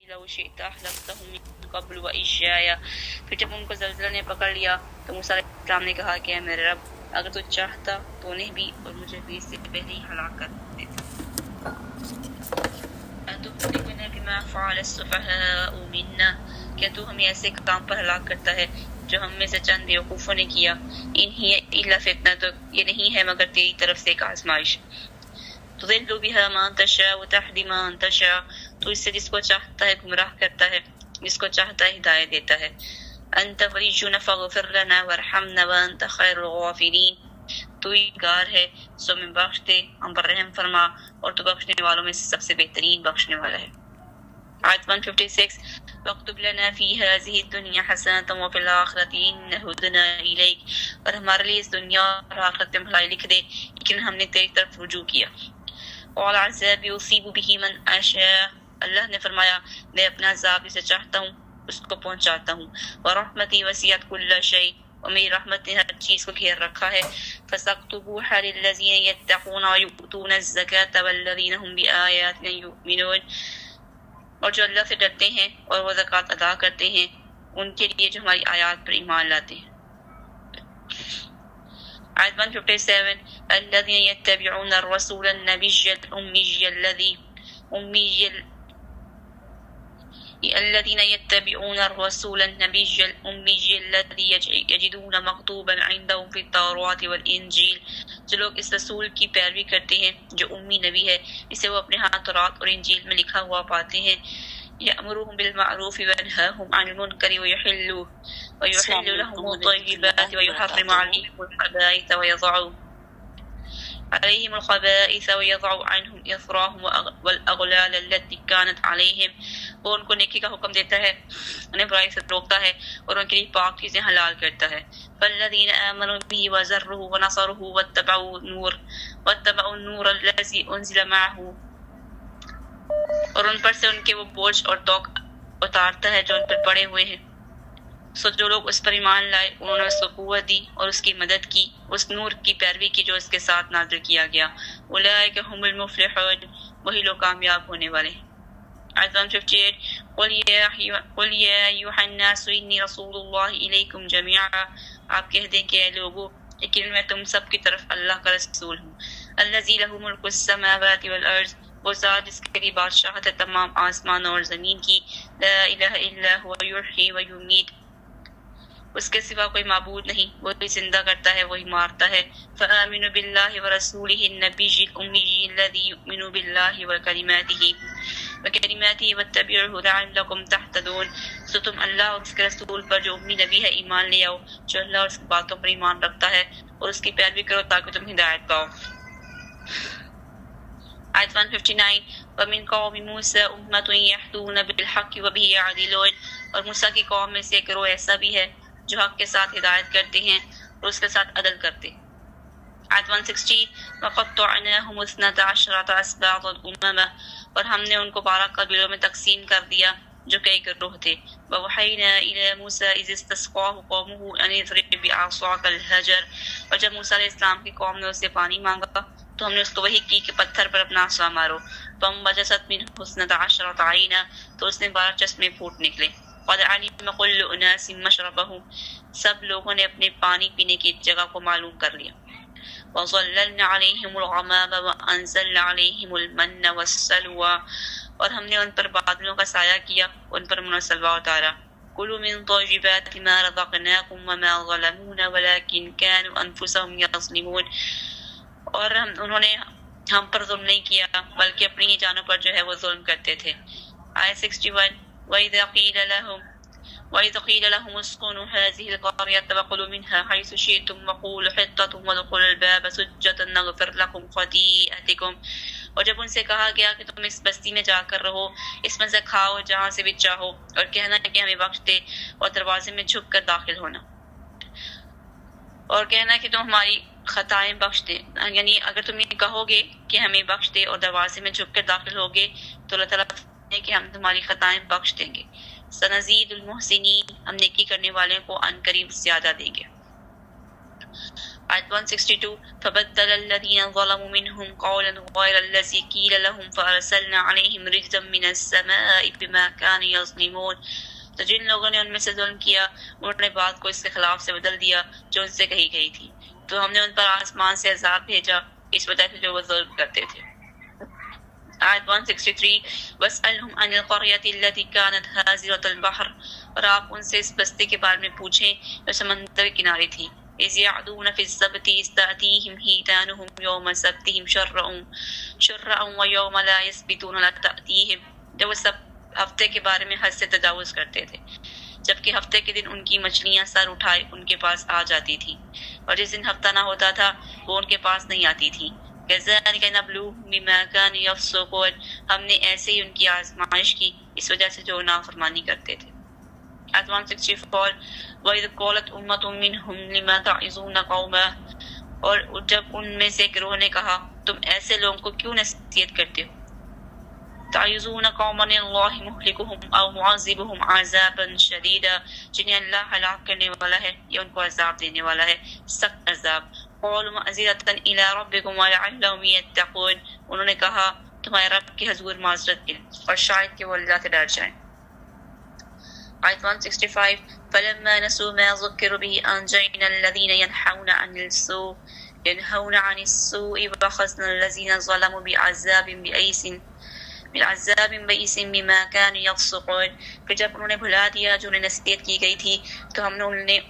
لو شئت اهلكتهم من قبل وإياي. پھر جب ان کو زلزلہ نے پکڑ لیا تو موسیٰ علیہ السلام نے کہا کہ اے میرے رب اگر تو چاہتا تو انہیں بھی اور مجھے بھی اس سے پہلے ہی ہلاک کر دیتا. أتهلكنا بما فعل السفهاء منا. کیا تو ہمیں ایسے کام پر ہلاک کرتا ہے جو ہم میں سے چند بیوقوفوں نے کیا. ان ہی الا فتنہ، تو یہ نہیں ہے مگر تیری طرف سے ایک آزمائش. تضل بها من تشاء وتهدي من تشاء، تو اس سے جس کو چاہتا ہے گمراہ کرتا ہے، جس کو چاہتا ہے ہدایت دیتا ہے. انت ولینا فاغفر لنا وارحمنا وانت خیر الغافرین، تو ہی گار ہے سو میں بخش دے، ہم پر رحم فرما اور تو بخشنے والوں میں سب سے بہترین بخشنے والا ہے. آیت 156 وَاكْتُبْ لَنَا فِي هَذِهِ الدُّنْيَا حَسَنَةً وَفِي الْآخِرَةِ إِنَّا هُدْنَا إِلَيْكَ، اور ہمارے لیے اس دنیا اور آخرت میں بھلائی لکھ دے لیکن ہم نے تیری طرف رجوع کیا. قال عذاب يصيب به من أشاء، اللہ نے فرمایا میں اپنا عذاب جسے چاہتا ہوں اس کو پہنچاتا ہوں. ورحمتی وسعت كل شيء، اور میری رحمت نے ہر چیز کو گھیر رکھا ہے. فَسَأَكْتُبُهَا لِلَّذِينَ يَتَّقُونَ وَيُؤْتُونَ الزَّكَاةَ وَالَّذِينَ هُمْ بِآيَاتِنَا يُؤْمِنُونَ، اور جو اللہ سے ڈرتے ہیں اور وہ زکوٰۃ ادا کرتے ہیں ان کے لیے جو ہماری آیات پر ایمان لاتے ہیں. آیت 157 الذين يتبعون الرسول النبي الأمي الذين يتبعون الرسول النبي الأمي الذي يجدون مكتوبا عندهم في التوراة والإنجيل، جو لوگ اس رسول کی پیروی کرتے ہیں جو امی نبی ہے اسے وہ اپنے ہاتھ تورات اور انجیل میں لکھا ہوا پاتے ہیں. يأمرهم بالمعروف وينهاهم عن المنكر ويحل لهم الطيبات ويحرم عليهم الخبائث ويضع عنهم إثرهم والأغلال التي كانت عليهم، وہ ان کو نیکی کا حکم دیتا ہے، انہیں برائی سے روکتا ہے اور ان کے لیے پاک چیزیں حلال کرتا ہے. فالذين آمنوا به وزروه ونصروه واتبعوا النور الذي أنزل معه، اور ان پر سے ان کے وہ بوجھ اور توق اتارتا ہے جو ان پر پڑے ہوئے ہیں. سو جو لوگ اس پر ایمان لائے انہوں نے اس کو قوت دی اور اس کی مدد کی، اس نور کی پیروی کی جو اس کے ساتھ نازل کیا گیا. اولئک هم المفلحون، وہی لوگ کامیاب ہونے والے ہیں. آیت 158 قل یا ایھا الناس انی رسول اللہ الیکم جمیعا، آپ کہہ دیں کہ اے لوگو لیکن میں تم سب کی طرف اللہ کا رسول ہوں. الذی لہ ملک السماوات والارض، وہ ذات جس کے لیے بادشاہت ہے تمام آسمانوں اور زمین کی. لا الہ الا هو یحیی و یمیت، اس کے سوا کوئی معبود نہیں، وہی زندہ کرتا ہے وہی مارتا ہے. فآمنوا باللہ ورسولہ النبی الأمی الذی یؤمن باللہ وکلماتہ واتبعوہ لعلکم تہتدون، سو تم اللہ اور اس کے رسول پر جو امی نبی ہے ایمان لے آؤ، جو اللہ اور اس کی باتوں پر ایمان رکھتا ہے، اور اس کی پیروی کرو تاکہ تم ہدایت پاؤ. آیت 159 وَمِن قَوْمِ مُوسَىٰ أُمَّةٌ يَهْدُونَ بِالْحَقِّ وَبِهِ يَعْدِلُونَ، اور موسیٰ کی قوم میں سے ایک گروہ ایسا بھی ہے جو حق کے ساتھ ہدایت کرتے ہیں اور اس کے ساتھ عدل کرتے ہیں. آیت 160 وَقَطَّعْنَاهُمُ اثْنَتَ عَشْرَةَ أَسْبَاطًا أُمَمًا، اور ہم نے ان کو 12 قبیلوں میں تقسیم کر دیا جو کئی گروہ تھے. وَأَوْحَيْنَا إِلَىٰ مُوسَىٰ إِذِ اسْتَسْقَاهُ قَوْمُهُ أَنِ اضْرِب بِعَصَاكَ الْحَجَرَ، اور جب موسیٰ علیہ السلام کی قوم نے اس سے پانی مانگا تو ہم نے اس کو وحی کی کہ پتھر پر اپنا عصا مارو. فَانبَجَسَتْ مِنْهُ اثْنَتَ عَشْرَةَ عَيْنًا، تو اس نے 12 چشمے پھوٹ نکلے. قَدْ عَلِمَ كُلُّ أُنَاسٍ مَشْرَبَهُمْ، سب لوگوں نے اپنے پانی پینے کی جگہ کو معلوم کر لیا. وَظَلَّلْنَا عَلَيْهِمُ الْغَمَامَ وَأَنزَلْنَا عَلَيْهِمُ الْمَنَّ وَالسَّلْوَىٰ، اور ہم نے ان پر بادلوں کا سایہ کیا، ان پر من و سلویٰ اتارا. كُلُوا مِن طَيِّبَاتِ مَا رَزَقْنَاكُمْ وَمَا ظَلَمُونَا وَلَٰكِن كَانُوا أَنفُسَهُمْ يَظْلِمُونَ، اور انہوں نے ہم پر ظلم نہیں کیا بلکہ اپنی ہی جانوں پر جو ہے وہ ظلم کرتے تھے. آیت 61 وَإِذَا قِيلَ لَهُمُ اسْكُنُوا هَٰذِهِ الْقَرْيَةَ وَكُلُوا مِنْهَا حَيْثُ شِئْتُمْ وَقُولُوا حِطَّةٌ وَادْخُلُوا الْبَابَ سُجَّدًا نَغْفِرْ لَكُمْ خَطِيئَاتِكُمْ، اور جب ان سے کہا گیا کہ تم اس بستی میں جا کر رہو، اس میں سے کھاؤ جہاں سے بھی چاہو، اور کہنا کہ ہمیں بخش دے، اور دروازے میں جھک کر داخل ہونا، اور کہنا کہ تم ہماری خطائیں بخش دے. یعنی اگر تم یہ کہو گے کہ ہمیں بخش دے اور دروازے میں جھک کر داخل ہوگے تو اللہ تعالیٰ نے کہ ہم تمہاری خطائیں بخش دیں گے. سنزید المحسنین، ہم نیکی کرنے والے کو ان قریب زیادہ دیں گے. آیت 162 فبدل الذين ظلموا منهم قولا غير الذي قيل لهم فأرسلنا عليهم رجزا من السماء بما كانوا يظلمون. تو جن لوگوں نے ان میں سے ظلم کیا انہوں نے بات کو اس کے خلاف سے بدل دیا جو ان سے کہی گئی تھی، تو ہم نے ان پر آسمان سے عذاب بھیجا اس وجہ سے جو وہ ظلم کرتے تھے. آیت 163 وَاسْأَلْهُمْ عَنِ الْقَرْيَةِ الَّتِي كَانَتْ حَاضِرَةَ الْبَحْرِ، اور آپ ان سے اس بستی کے بارے میں پوچھیں جو سمندر کے کنارے تھی. إِذْ يَعْدُونَ فِي السَّبْتِ إِذْ تَأْتِيهِمْ حِيتَانُهُمْ يَوْمَ سَبْتِهِمْ شُرَّعًا وَيَوْمَ لَا يَسْبِتُونَ لَا تَأْتِيهِمْ، جب وہ سب ہفتے کے بارے میں حد سے تجاوز کرتے تھے، جبکہ ہفتے کے دن ان کی مچھلیاں سر اٹھائے ان کے پاس آ جاتی تھی، اور جس دن ہفتہ نہ ہوتا تھا وہ ان کے پاس نہیں آتی تھی. كَذَلِكَ نَبْلُوهُم بِمَا كَانُوا يَفْسُقُونَ، ہم نے ایسے ہی ان کی آزمائش کی اس وجہ سے جو نافرمانی کرتے تھے. آیت 164 وَإِذْ قَالَتْ أُمَّةٌ مِّنْهُمْ لِمَ تَعِظُونَ قَوْمًا، اور جب ان میں سے ایک گروہ نے کہا تم ایسے لوگوں کو کیوں نصیحت کرتے ہو. تعظون قوما اللہ مہلکہم او معذبہم عذابا شدیدا، جنہیں اللہ ہلاک کرنے والا ہے یا ان کو عذاب دینے والا ہے، سخت عذاب. قولوا معذرۃ الی ربکم ولعلہم یتقون، انہوں نے کہا تمہارے رب کے حضور معذرت کے اور شاید کہ وہ اللہ سے ڈر جائیں. آیت 165 فلما نسوا ما ذکروا به انجینا الذین ینہون عن السوء واخذنا الذین ظلموا بعذاب بئیس بما كانوا يفسقون. کہ جب انہوں نے بھلا دیا جو انہیں نصیحت کی گئی تھی تو ہم نے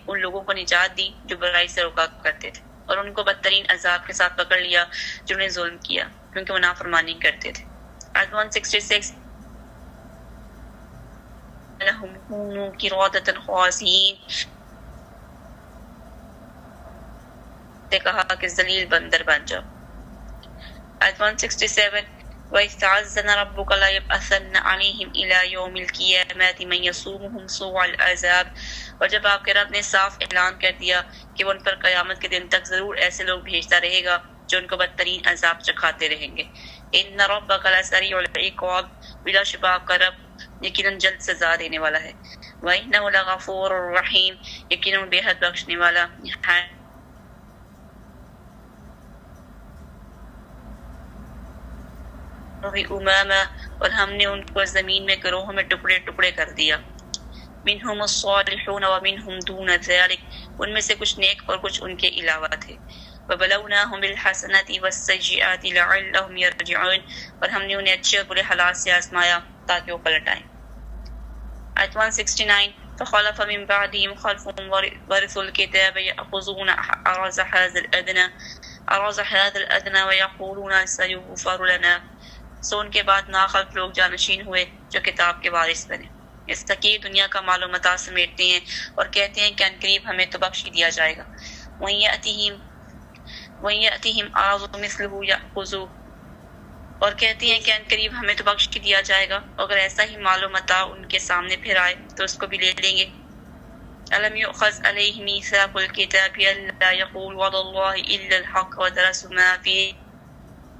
ان لوگوں کو نجات دی جو برائی سے روکا کرتے تھے، اور ان کو بدترین عذاب کے ساتھ پکڑ لیا جو انہیں ظلم کیا کیونکہ وہ نافرمانی کرتے تھے. آیت 166 لهم كونوا قردة خاسئين، نے کہا کہ ذلیل بندر بن جاؤ. آیت 167 وَإِذْ تَعَذَّنَ رَبُّكَ لَيَبْعَثَنَّ عَلَيْهِمْ إِلَى يَوْمِ الْقِيَامَةِ مَن يَسُومُهُمْ سُوءَ الْعَذَابِ، اور جب آپ کے رب نے صاف اعلان کر دیا کہ وہ ان پر قیامت کے دن تک ضرور ایسے لوگ بھیجتا رہے گا جو ان کو بدترین عذاب چکھاتے رہیں گے. إِنَّ رَبَّكَ لَسَرِيعُ الْعِقَابِ، بلا شبہ آپ کا رب یقیناً جلد سزا دینے والا ہے. وَإِنَّهُ لَغَفُورٌ رَحِيمٌ، یقیناً بے حد بخشنے والا ہے. اماما، اور ہم نے ان کو زمین میں گروہوں میں ٹکڑے ٹکڑے کر دیا. منہم الصالحون ومنہم دون ذلک، ان میں سے کچھ نیک اور کچھ ان کے علاوہ تھے. وبلوناہم بالحسنات والسیئات لعلہم یرجعون، اور ہم نے انہیں اچھے اور برے حالات سے آزمایا تاکہ وہ پلٹ آئیں. آیت 169 فخلف من بعدهم خلف ورثوا الكتاب يأخذون عرض هذا الأدنى ويقولون سيغفر لنا. سو ان کے بعد ناخلف لوگ جانشین ہوئے جو کتاب کے وارث بنے، اس تقی دنیا کا مال و متاع سمیٹتے ہیں اور کہتے ہیں کہ انقریب ہمیں تو بخش دیا جائے گا. وَإِنْ يَأْتِهِمْ عَرَضٌ مِثْلُهُ يَأْخُذُوهُ، اور کہتے ہیں کہ انقریب ہمیں تو بخش دیا جائے گا، اگر ایسا ہی مال و متاع ان کے سامنے پھر آئے تو اس کو بھی لے لیں گے. أَلَمْ يُؤْخَذْ عَلَيْهِمْ مِيثَاقُ الْكِتَابِ أَلَّا يَقُولُوا عَلَى اللَّهِ إِلَّا الْحَقَّ وَدَرَسُوا مَا فِيهِ،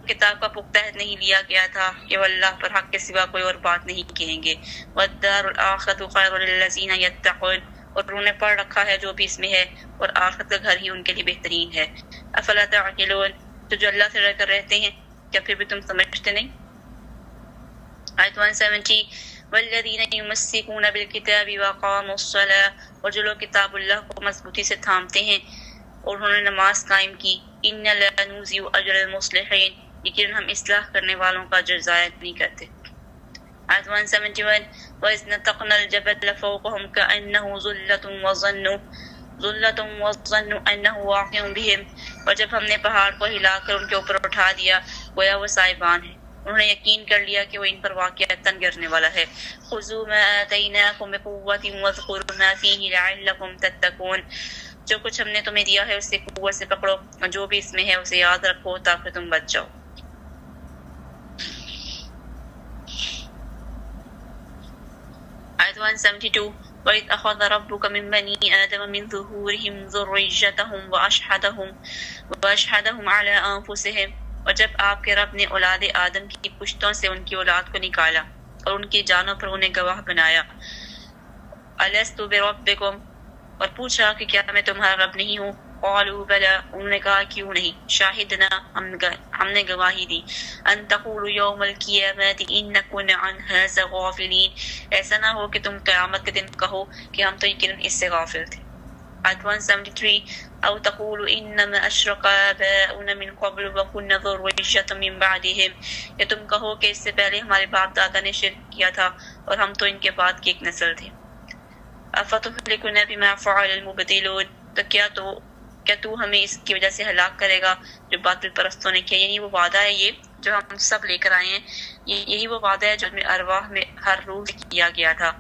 کتاب کا پختہ عہد نہیں لیا گیا تھا کہ وہ اللہ پر حق کے سوا کوئی اور بات نہیں کہیں گے. وَالدَّارُ الْآخِرَةُ خَيْرٌ لِلَّذِينَ يَتَّقُونَ، اور انہوں نے پڑھ رکھا ہے جو بھی اس میں ہے، اور آخرت کا گھر ہی ان کے لیے بہترین ہے. افلا تعقلون، تو جو اللہ سے ڈر کر رہتے ہیں کیا پھر بھی تم سمجھتے نہیں. آیت 170 والذین یمسکون بالکتاب واقاموا الصلاة، اور جو لوگ کتاب اللہ کو مضبوطی سے تھامتے ہیں اور انہوں نے نماز قائم کی. ان لا نضیع اجر المصلحین، لیکن ہم اصلاح کرنے والوں کا اجر ضائع نہیں کرتے. آیت 171 وَإِذْ نَتَقْنَا الْجَبَلَ فَوْقَهُمْ كَأَنَّهُ ظُلَّةٌ وَظَنُّوا أَنَّهُ وَاقِعٌ بِهِمْ، اور جب ہم نے پہاڑ کو ہلا کر ان کے اوپر اٹھا دیا گویا وہ سائبان ہے، انہوں نے یقین کر لیا کہ وہ ان پر واقعتاً گرنے والا ہے. خُذُوا مَا آتَيْنَاكُمْ بِقُوَّةٍ وَاذْكُرُوا مَا فِيهِ لَعَلَّكُمْ تَتَّقُونَ، جو کچھ ہم نے تمہیں دیا ہے اسے قوت سے پکڑو اور جو بھی اس میں ہے اسے یاد رکھو تاکہ تم بچ جاؤ. آیت 172 وَإِذْ أَخَذَ رَبُّكَ مِنْ بَنِي آدَمَ مِنْ ظُهُورِهِمْ ذُرِّيَّتَهُمْ وَأَشْهَدَهُمْ عَلَىٰ أَنفُسِهِمْ، اور جب آپ کے رب نے اولاد آدم کی پشتوں سے ان کی اولاد کو نکالا اور ان کی جانوں پر انہیں گواہ بنایا. أَلَسْتُ بِرَبِّكُمْ، اور پوچھا کہ کیا میں تمہارا رب نہیں ہوں. قالوا بلا، انہوں نے کہا کیوں نہیں، شاہدنا، ہم نے گواہی دی، ان تقولوا یوم القیامت اننا كنا عن هذا غافلین، ایسا نہ ہو کہ تم قیامت کے دن کہو کہ ہم تو یقیناً اس سے غافل تھے۔ آیت 173 او تقولوا انما اشرك آباؤنا من قبل وكنا ذرية من بعدهم، یا تم کہو کہ اس سے پہلے ہمارے باپ دادا نے شرک کیا تھا اور ہم تو ان کے بعد کی ایک نسل تھے۔ افتهلكنا بما فعل المبطلون، تو کیا تو ہمیں اس کی وجہ سے ہلاک کرے گا جو باطل پرستوں نے کیا، یعنی وہ وعدہ ہے یہ جو ہم سب لے کر آئے ہیں، یہی وہ وعدہ ہے جو ہمیں ارواح میں ہر روح سے کیا گیا تھا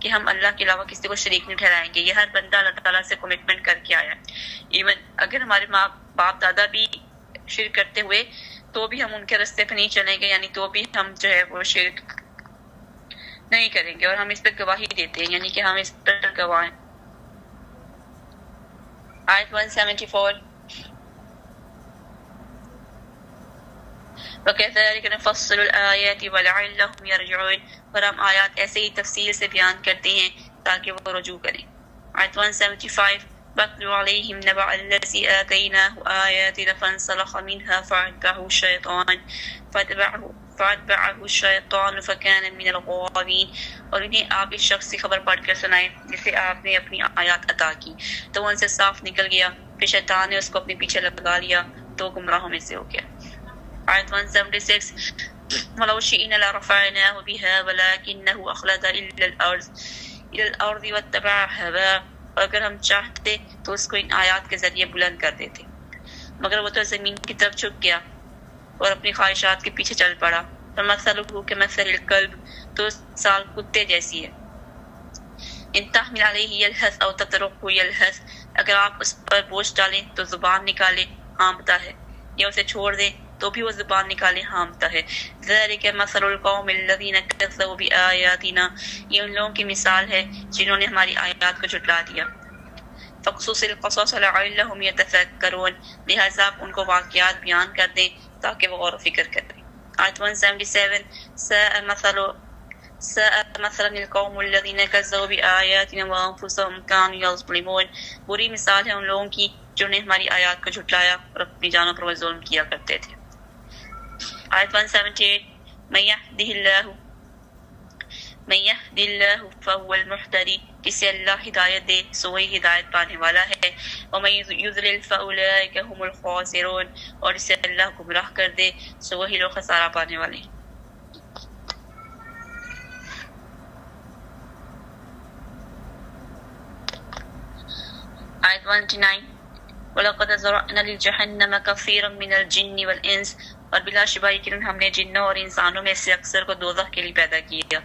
کہ ہم اللہ کے علاوہ کسی کو شریک نہیں ٹھہرائیں گے۔ یہ ہر بندہ اللہ تعالیٰ سے کمٹمنٹ کر کے آیا ہے، ایون اگر ہمارے ماں باپ دادا بھی شرک کرتے ہوئے تو بھی ہم ان کے راستے پہ نہیں چلیں گے، یعنی تو بھی ہم جو ہے وہ شرک نہیں کریں گے، اور ہم اس پہ گواہی دیتے ہیں، یعنی کہ ہم اس پر گواہ ہیں۔ آیت 174 وَكَذَلِكَ نَفَصِّلُ الْآيَاتِ وَلَعَلَّهُمْ يَرْجِعُونَ، اور ہم آیات ایسے ہی تفصیل سے بیان کرتے ہیں تاکہ وہ رجوع کریں۔ آیت 175 وَاتْلُ عَلَيْهِمْ نَبَأَ الَّذِي آتَيْنَاهُ آيَاتِنَا فَانسَلَخَ مِنْهَا فَأَتْبَعَهُ الشَّيْطَانُ فَكَانَ مِنَ الْغَاوِينَ، اور انہیں آپ اس شخص کی خبر پڑھ کر سنائیں جسے آپ نے اپنی آیات عطا کی تو وہ ان سے صاف نکل گیا، پھر شیطان نے اس کو اپنے پیچھے لگا لیا تو گمراہوں میں سے ہو گیا۔ آیت 176 وَلَوْ شِئْنَا لَرَفَعْنَاهُ بِهَا وَلَكِنَّهُ أَخْلَدَ إِلَى الْأَرْضِ وَاتَّبَعَ هَوَاهُ، اور اگر ہم چاہتے تو اس کو ان آیات کے ذریعے بلند کر دیتے، مگر وہ تو زمین کی طرف جھک گیا اور اپنی خواہشات کے پیچھے چل پڑا۔ فَمَثَلُهُ كَمَثَلِ الْكَلْبِ، تو مثال کتے جیسی ہے۔ إِن تَحْمِلْ عَلَيْهِ يَلْهَثْ أَوْ تَتْرُكْهُ يَلْهَثْ، اگر آپ اس پر بوجھ ڈالیں تو زبان نکالے، ہامتا ہے، یا اسے چھوڑ دیں تو بھی وہ زبان نکالے، ہامتا ہے۔ ذَلِكَ مَثَلُ الْقَوْمِ الَّذِينَ كَذَّبُوا بِآيَاتِنَا، یہ ان لوگوں کی مثال ہے جنہوں نے ہماری آیات کو جھٹلا دیا۔ فَقْصُصِ الْقَصَصَ لَعَلَّهُمْ يَتَفَكَّرُونَ، لہٰذا آپ ان کو واقعات بیان کر دیں تاکہ وہ غور و فکر کریں۔ آیت 177 سَاءَ مَثَلًا الْقَوْمُ الَّذِينَ كَذَّبُوا بِآيَاتِنَا وَأَنفُسَهُمْ كَانُوا يَظْلِمُونَ، بری مثال ہے ان لوگوں کی جنہوں نے ہماری آیات کو جھٹلایا اور اپنی جانوں پر وہ ظلم کیا کرتے تھے۔ آیت 178 من يهد الله فهو المهتدي، جسے اللہ ہدایت دے سو وہی ہدایت پانے والا ہے، ومن يضلل فاولئک هم الخاسرون، اور جسے اللہ گمراہ کر دے سو وہی لوگ خسارہ پانے والے ہیں۔ آیت 189 وَلَقَدْ ذَرَأْنَا لِجَهَنَّمَ كَثِيرًا مِنَ الْجِنِّ وَالْإِنسِ، اور بلا شبہ یقیناً ہم نے جنوں اور انسانوں میں سے اکثر کو دوزخ کے لیے پیدا کیا۔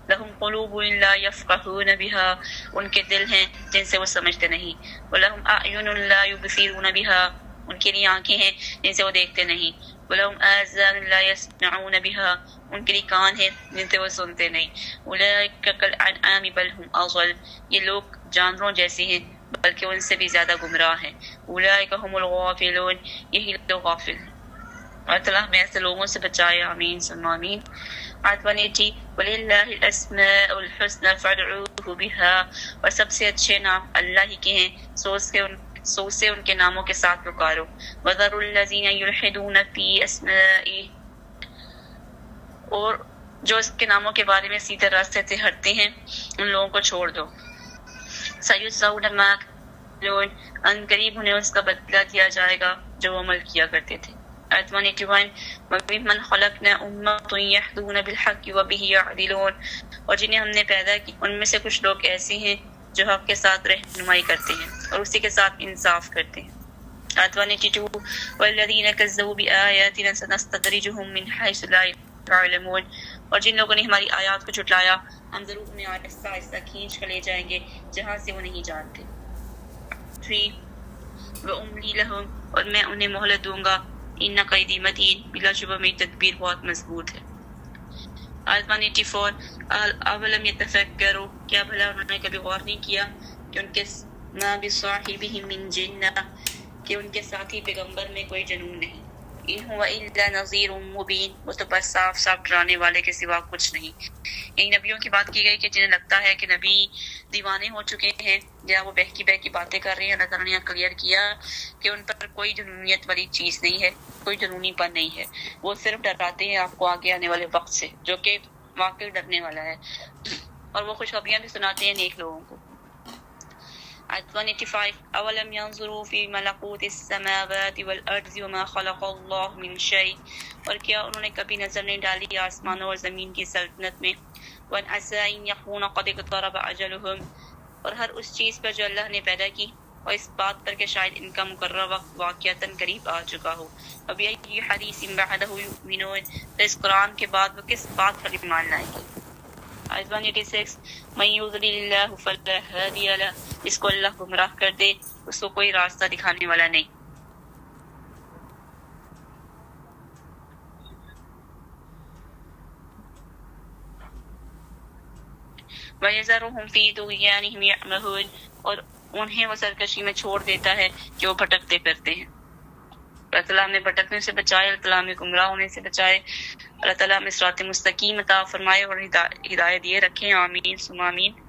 لَهُمْ قُلُوبٌ لَا يَفْقَهُونَ بِهَا، ان کے دل ہیں جن سے وہ سمجھتے نہیں۔ وَلَهُمْ أَعْيُنٌ لَا يُبْصِرُونَ بِهَا، ان کے لیے آنکھیں ہیں جن سے وہ دیکھتے نہیں۔ وَلَهُمْ آذَانٌ لَا يَسْمَعُونَ بِهَا، ان کے لیے کان ہیں جن سے وہ سنتے نہیں۔ أُولَئِكَ كَالْأَنْعَامِ بَلْ هُمْ أَضَلُّ، یہ لوگ جانوروں جیسے ہیں بلکہ ان سے بھی زیادہ گمراہ ہیں۔ أُولَئِكَ هُمُ الْغَافِلُونَ، یہی لوگ غافل ہیں۔ اللہ تعالیٰ ہمیں ایسے لوگوں سے بچائے، آمین ثم آمین۔ آیت 180 وَلِلَّهِ الْأَسْمَاءُ الْحُسْنَى فَادْعُوهُ بِهَا، اور سب سے اچھے نام اللہ ہی کے ہیں، سو سے ان کے ناموں کے ساتھ پکارو۔ وَذَرُوا الَّذِينَ يُلْحِدُونَ فِي أَسْمَائِهِ، اور جو اس کے ناموں کے بارے میں سیدھے راستے سے ہٹتے ہیں ان لوگوں کو چھوڑ دو۔ سَيُجْزَوْنَ مَا كَانُوا يَعْمَلُونَ، ان قریب انہیں اس کا بدلہ دیا جائے گا جو وہ عمل کیا کرتے تھے۔ آیت 181 وَمِمَّنْ خَلَقْنَا أُمَّةٌ يَهْدُونَ بِالْحَقِّ وَبِهِ يَعْدِلُونَ، اور جنہیں ہم نے پیدا کی ان میں سے کچھ لوگ ایسے ہیں جو حق کے ساتھ رہنمائی کرتے ہیں اور اسی کے ساتھ انصاف کرتے ہیں۔ آیت 182 وَالَّذِينَ كَذَّبُوا بِآيَاتِنَا سَنَسْتَدْرِجُهُمْ مِنْ حَيْثُ لَا يَعْلَمُونَ، اور جن لوگوں نے ہماری آیات کو جھٹلایا ہم ضرور انہیں آہستہ آہستہ کھینچ کر لے جائیں گے جہاں سے وہ نہیں جانتے۔ 3 وَأُمْلِي لَهُمْ، اور میں انہیں مہلت دوں گا، ان قیدی متین، بلا شبہ میری تدبیر بہت مضبوط ہے۔ آیت 184 اولم یتفکروا، کیا بھلا انہوں نے کبھی غور نہیں کیا کہ ان کے ما بصاحبہم من جنہ، کہ ان کے ساتھی پیغمبر میں کوئی جنون نہیں۔ ان هو الا نذیر مبین، وہ تو بس صاف صاف ڈرانے والے کے سوا کچھ نہیں۔ یعنی نبیوں کی بات کی گئی کہ جنہیں لگتا ہے کہ نبی دیوانے ہو چکے ہیں یا وہ بہکی بہکی باتیں کر رہے ہیں، اللہ تعالیٰ نے کلیئر کیا کہ ان پر کوئی جنونیت والی چیز نہیں ہے، کوئی جنونی پن نہیں ہے، وہ صرف ڈراتے ہیں آپ کو آگے آنے والے وقت سے جو کہ واقعی ڈرنے والا ہے، اور وہ خوشخبریاں بھی سناتے ہیں نیک لوگوں کو۔ آیت 185 اولم ينظروا في ملکوت السماوات والارض وما خلق اللہ من شیء، اور کیا انہوں نے کبھی نظر نہیں ڈالی آسمانوں اور زمین کی سلطنت میں، وان عسى ان يكون قد اقترب اجلهم، اور ہر اس چیز پر جو اللہ نے پیدا کی، اور اس بات پر کہ شاید ان کا مقررہ وقت واقعتاً قریب آ چکا ہو۔ اب یہ حدیث بعدہ یؤمنون، تو اس قرآن کے بعد وہ کس بات پر ایمان لائیں گے۔ آیت 186 من یضلل اللہ فلا ہادی لہ، جس کو اللہ گمراہ کر دے اس کو کوئی راستہ دکھانے والا نہیں۔ وَيَذَرُهُمْ فِي طُغْيَانِهِمْ يَعْمَهُونَ، اور انہیں وہ سرکشی میں چھوڑ دیتا ہے کہ وہ بھٹکتے پھرتے ہیں۔ اللہ تعالیٰ ہمیں بھٹکنے سے بچائے، اللہ تعالیٰ ہمیں گمراہ ہونے سے بچائے، اللہ تعالیٰ ہمیں صراط مستقیم عطا فرمائے اور ہدایت دیے رکھیں، آمین ثم آمین۔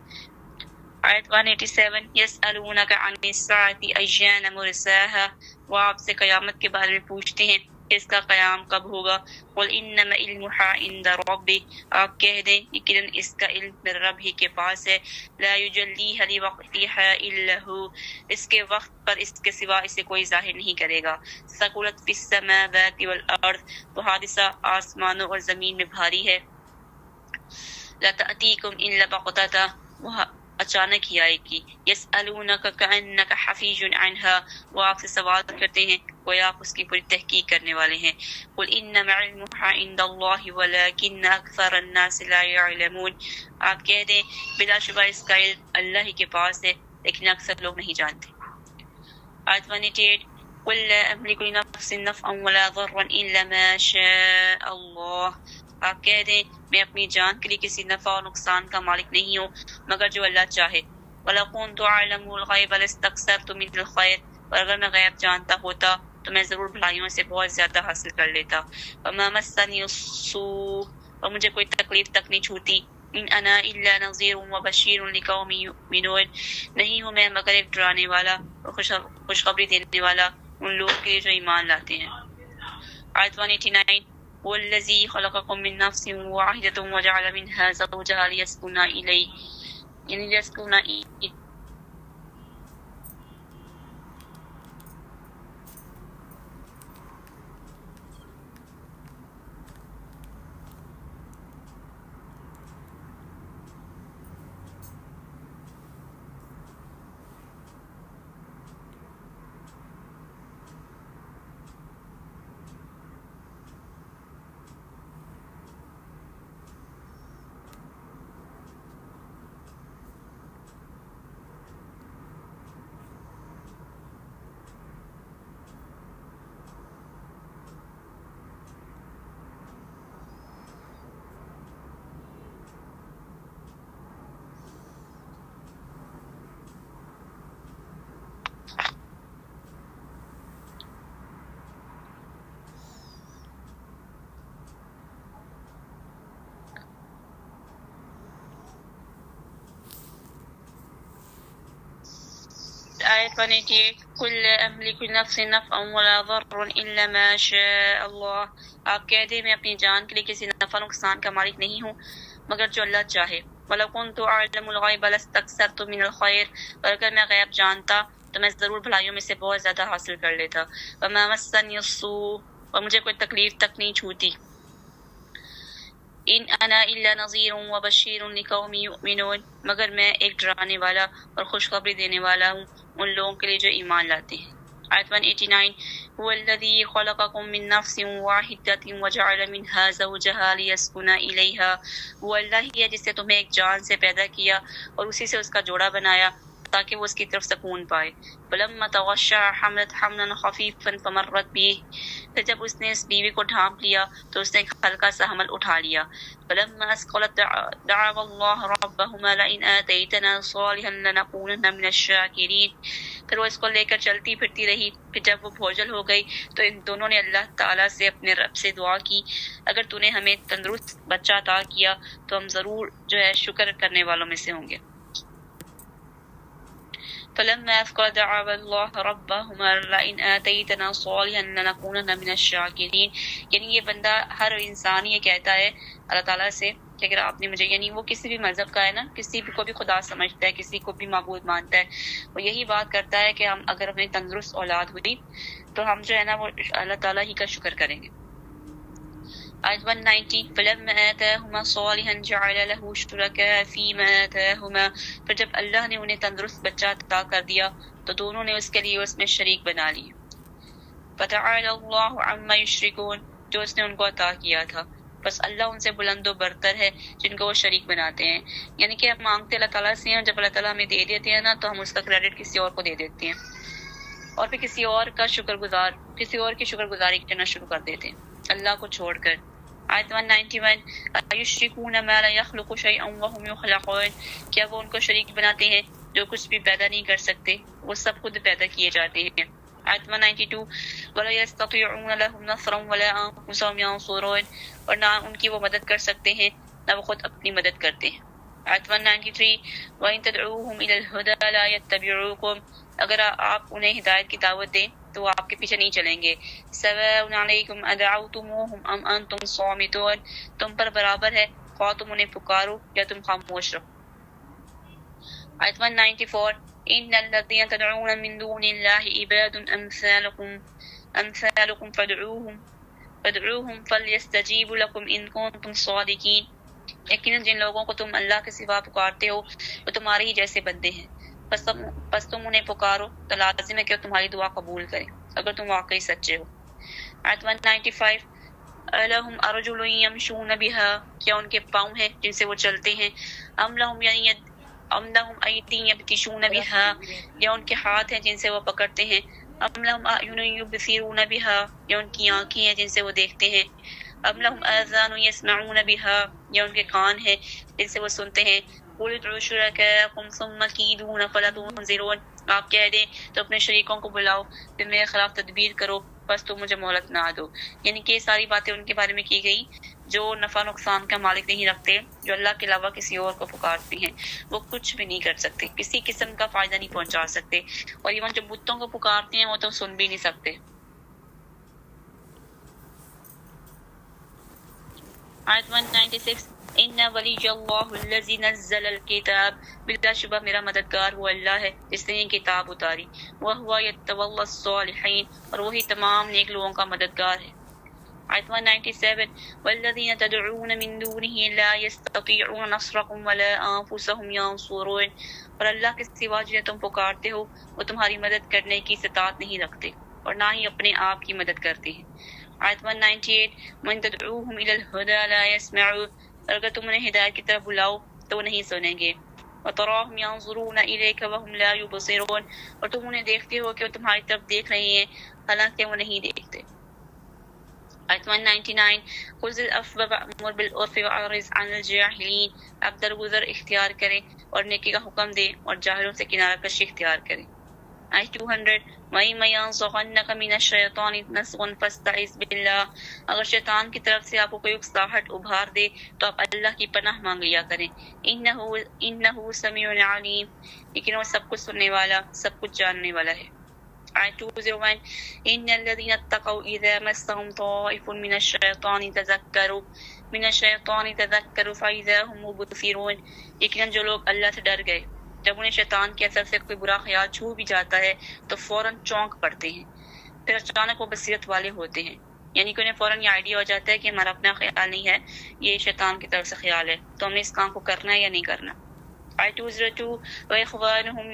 آیت 187 یسألونک عن الساعة ایان مرساها، وہ آپ سے قیامت کے بارے میں پوچھتے ہیں کہ اس کا قیام کب ہوگا، قل انما علمها عند ربی، آپ کہہ دیں یقیناً اس کا علم میرے رب ہی کے پاس ہے، لا یجلیها لوقتها الا هو، اس کے وقت پر اس کے سوا اسے کوئی ظاہر نہیں کرے گا، ثقلت فی السماوات والارض، وہ حادثہ آسمانوں اور زمین میں بھاری ہے، لا تأتیکم الا بغتۃ، وہ اچانک ہی آئے گی، یسألونک کأنک حفیظ عنها، وہ آپ سے سوال کرتے ہیں گویا آپ اس کی پوری تحقیق کرنے والے ہیں، قل انما علمها عند اللہ ولکن اکثر الناس لا يعلمون، آپ کہہ دیں بلا شبہ اس کا علم اللہ ہی کے پاس ہے لیکن اکثر لوگ نہیں جانتے۔ آیت 188 قل لا املک لنفس نفعا ولا ضرا الا ما شاء اللہ، آپ کہہ دیں میں اپنی جان کے لیے کسی نفع اور نقصان کا مالک نہیں ہوں مگر جو اللہ چاہے، وَلَوْ كُنْتُ أَعْلَمُ الْغَيْبَ لَاسْتَكْثَرْتُ مِنَ الْخَيْرِ، اور اگر میں غیب جانتا ہوتا تو میں ضرور بھلائیوں سے بہت زیادہ حاصل کر لیتا، وَمَا مَسَّنِيَ السُّوءُ، اور مجھے کوئی تکلیف تک نہیں چھوتی، إِنْ أَنَا إِلَّا نَذِيرٌ وَبَشِيرٌ لِقَوْمٍ يُؤْمِنُونَ، نہیں ہوں میں مگر ایک ڈرانے والا اور خوشخبری دینے والا ان لوگوں کے لیے جو ایمان لاتے ہیں۔ آیت 189 هو الذي خلقكم من نفس واحدة وجعل منها زوجها ليسكن إليه، يعني ليسكن آیت 188 قل لا املک لنفس نفعا ولا ضرا الا ما شاء اللہ، آپ کہہ دیں میں اپنی جان کے لیے کسی نفع نقصان کا مالک نہیں ہوں مگر جو اللہ چاہے، وَلَوْ كُنْتُ أَعْلَمُ الْغَيْبَ لَاسْتَكْثَرْتُ مِنَ الْخَيْرِ، اور اگر میں غیب جانتا تو میں ضرور بھلائیوں میں سے بہت زیادہ حاصل کر لیتا، وَمَا مَسَّنِيَ السُّوءُ، اور مجھے کوئی تکلیف تک نہیں چھوتی، ان انا الا نذیر وبشیر لقوم یؤمنون، مگر میں ایک ڈرانے والا اور خوشخبری دینے والا ہوں ان لوگوں کے لیے جو ایمان لاتے ہیں۔ آیت 189 هو الذی خلقکم من نفس واحدۃ وجعل منها زوجها لیسکن الیہا، وہ اللہ ہی ہے جس نے تمہیں ایک جان سے پیدا کیا اور اسی سے اس کا جوڑا بنایا تاکہ وہ اس کی طرف سکون پائے، فلما تغشاها حملت حملا خفیفا فمرت به، پھر جب اس نے اس بیوی کو ڈھانپ لیا تو اس نے ایک ہلکا سا حمل اٹھا لیا، فلما اثقلت دعوا اللہ ربهما لئن آتیتنا صالحا لنکونن من الشاکرین، پھر وہ اس کو لے کر چلتی پھرتی رہی. پھر جب وہ بھوجل ہو گئی تو ان دونوں نے اللہ تعالیٰ سے اپنے رب سے دعا کی اگر تو نے ہمیں تندرست بچہ عطا کیا تو ہم ضرور جو ہے شکر کرنے والوں میں سے ہوں گے. فلما أثقل دعوا الله ربهما لئن آتيتنا صالحا لنكونن من الشاكرين. یعنی یہ بندہ ہر انسان یہ کہتا ہے اللہ تعالیٰ سے کہ اگر آپ نے مجھے، یعنی وہ کسی بھی مذہب کا ہے نا، کسی کو بھی خدا سمجھتا ہے، کسی کو بھی معبود مانتا ہے، وہ یہی بات کرتا ہے کہ ہم اگر ہمیں تندرست اولاد ہوئی تو ہم جو ہے نا وہ اللہ تعالیٰ ہی کا شکر کریں گے. آیت 190 فلما آتاهما صالحا جعل له شركاء فيما آتاهما. پھر جب اللہ نے انہیں تندرست بچہ عطا کر دیا تو دونوں نے اس کے لیے اس میں شریک بنا لی. فتعالى الله عما يشركون، جو اس نے ان کو عطا کیا تھا، بس اللہ ان سے بلند و برتر ہے جن کو وہ شریک بناتے ہیں. یعنی کہ ہم مانگتے اللہ تعالیٰ سے ہیں، جب اللہ تعالیٰ ہمیں دے دیتے ہیں نا تو ہم اس کا کریڈٹ کسی اور کو دے دیتے ہیں اور پھر کسی اور کی شکر گزاری کرنا شروع کر دیتے ہیں اللہ کو چھوڑ کر. آیت 191 ایشرکون ما لا یخلق شیئا وهم یخلقون. کیا وہ ان کو شریک بناتے ہیں جو کچھ بھی پیدا نہیں کر سکتے، وہ سب خود پیدا کیے جاتے ہیں. آیت 192 ولا یستطیعون لهم نصرا ولا انفسهم ینصرون. اور نہ ان کی وہ مدد کر سکتے ہیں نہ وہ خود اپنی مدد کرتے ہیں. آیت 193 وَإِن تَدْعُوهُمْ إِلَى الْهُدَى لَا يَتَّبِعُوكُمْ. اگر آپ انہیں ہدایت کی دعوت دیں تو وہ آپ کے پیچھے نہیں چلیں گے. سواء علیکم ادعوتموہم ام انتم صامتون. تم پر برابر ہے خواہ تم انہیں پکارو یا تم خاموش رہو. آیت 194 ان الذین تدعون من دون اللہ عباد امثالکم فادعوہم فلیستجیبوا لکم ان کنتم صادقین. یقیناً جن لوگوں کو تم اللہ کے سوا پکارتے ہو وہ تمہارے ہی جیسے بندے ہیں، پس تم انہیں پکارو تو لازم ہے کہ وہ تمہاری دعا قبول کریں اگر تم واقعی سچے ہو. آیت 195 الہم ارجل یمشون بها. کیا ان کے پاؤں ہیں جن سے وہ چلتے ہیں؟ ام لہم ایدی یبطشون بها. یا ان کے ہاتھ ہیں جن سے وہ پکڑتے ہیں؟ ام لہم اعین یبصرون بها. یا ان کی آنکھیں ہیں جن سے وہ دیکھتے ہیں؟ ام لہم آذان یسمعون بها. یا ان کے کان ہیں جن سے وہ سنتے ہیں؟ قل ادعوا شرکاءکم ثم کیدون فلا تنظرون. آپ کہہ دیں تو اپنے شریکوں کو بلاؤ پھر میرے خلاف تدبیر کرو بس تم مجھے مہلت نہ دو. یعنی کہ یہ ساری باتیں ان کے بارے میں کی گئی جو نفع نقصان کا مالک نہیں رکھتے، جو اللہ کے علاوہ کسی اور کو پکارتے ہیں. وہ کچھ بھی نہیں کر سکتے، کسی قسم کا فائدہ نہیں پہنچا سکتے، اور ایون جو بتوں کو پکارتے ہیں وہ تو سن بھی نہیں سکتے. آیت 196 ان ولی اللہ الذی نزل الکتاب. بلا شبہ میرا مددگار وہ اللہ ہے جس نے یہ کتاب اتاری. وہو یتولی الصالحین. اور وہی تمام نیک لوگوں کا مددگار ہے. آیت 197 والذین تدعون من دونه لا یستطیعون نصرکم ولا انفسهم ینصرون. اور اللہ کے سوا جنہیں تم پکارتے ہو وہ تمہاری مدد کرنے کی استطاعت نہیں رکھتے اور نہ ہی اپنے آپ کی مدد کرتے ہیں. آیت 198 من تدعوهم الى الهدى لا يسمعون. اگر تم انہیں ہدایت کی طرف بلاؤ تو وہ نہیں سنیں گے. وتراهم ينظرون اليك وهم لا يبصرون. اور تم انہیں دیکھتے ہو کہ وہ تمہاری طرف دیکھ رہے ہیں حالانکہ وہ نہیں دیکھتے. آیت 199 خذ العفو وأمر بالعرف وأعرض عن الجاهلين. آپ درگزر اختیار کریں اور نیکی کا حکم دیں اور جاہلوں سے کنارہ کشی اختیار کریں. آیت 200 وَإِمَّا يَنزَغَنَّكَ مِنَ الشَّيْطَانِ نَزْغٌ فَاسْتَعِذْ بِاللَّهِ. اگر شیطان کی طرف سے آپ کو کوئی اکساہٹ ابھار دے تو آپ اللہ کی پناہ مانگ لیا کریں. إِنَّهُ سَمِيعٌ عَلِيمٌ. لیکن وہ سب کچھ سننے والا، سب کچھ جاننے والا ہے. آیت 201 إِنَّ الَّذِينَ اتَّقَوْا إِذَا مَسَّهُمْ طَائِفٌ مِنَ الشَّيْطَانِ تَذَكَّرُوا فَإِذَا هُمْ مُبْصِرُونَ. لیکن جو لوگ اللہ سے ڈر گئے جب انہیں شیطان کے اثر سے کوئی برا خیال چھو بھی جاتا ہے تو فوراً چونک پڑتے ہیں، پھر اچانک وہ بصیرت والے ہوتے ہیں. یعنی کہ انہیں فوراً یہ آئیڈیا ہو جاتا ہے کہ ہمارا اپنا خیال نہیں ہے، یہ شیطان کی طرف سے خیال ہے، تو ہم نے اس کام کو کرنا ہے یا نہیں کرنا. آیت 202 وَإِخْوَانُهُمْ